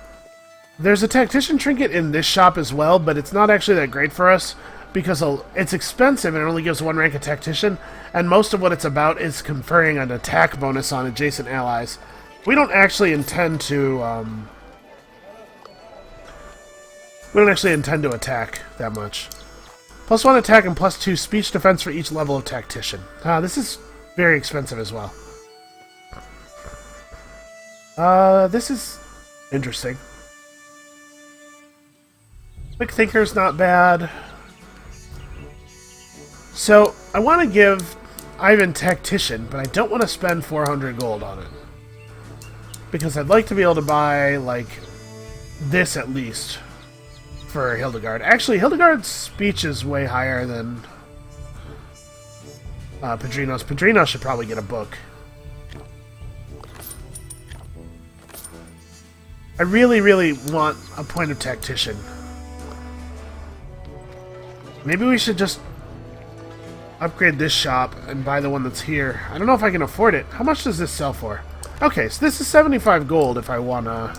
There's a tactician trinket in this shop as well, but it's not actually that great for us because it's expensive and it only gives 1 rank of tactician, and most of what it's about is conferring an attack bonus on adjacent allies. We don't actually intend to attack that much. +1 attack and +2 speech defense for each level of tactician. This is very expensive as well. This is interesting. Quick Thinker's not bad. So, I want to give Ivan Tactician, but I don't want to spend 400 gold on it. Because I'd like to be able to buy, like, this at least for Hildegard. Actually, Hildegard's speech is way higher than Pedrino's. Pedrino should probably get a book. I really, really want a point of Tactician. Maybe we should just upgrade this shop and buy the one that's here. I don't know if I can afford it. How much does this sell for? Okay, so this is 75 gold if I want to...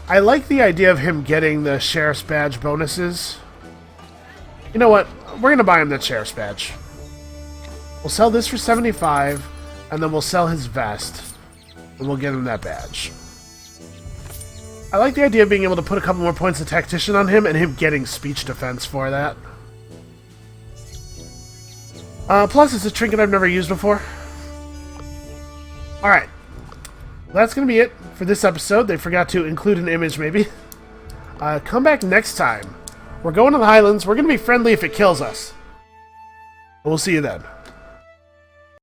I like the idea of him getting the Sheriff's Badge bonuses. You know what? We're going to buy him that Sheriff's Badge. We'll sell this for 75, and then we'll sell his vest, and we'll get him that badge. I like the idea of being able to put a couple more points of Tactician on him and him getting speech defense for that. Plus, it's a trinket I've never used before. Alright. Well, that's going to be it for this episode. They forgot to include an image, maybe. Come back next time. We're going to the Highlands. We're going to be friendly if it kills us. We'll see you then.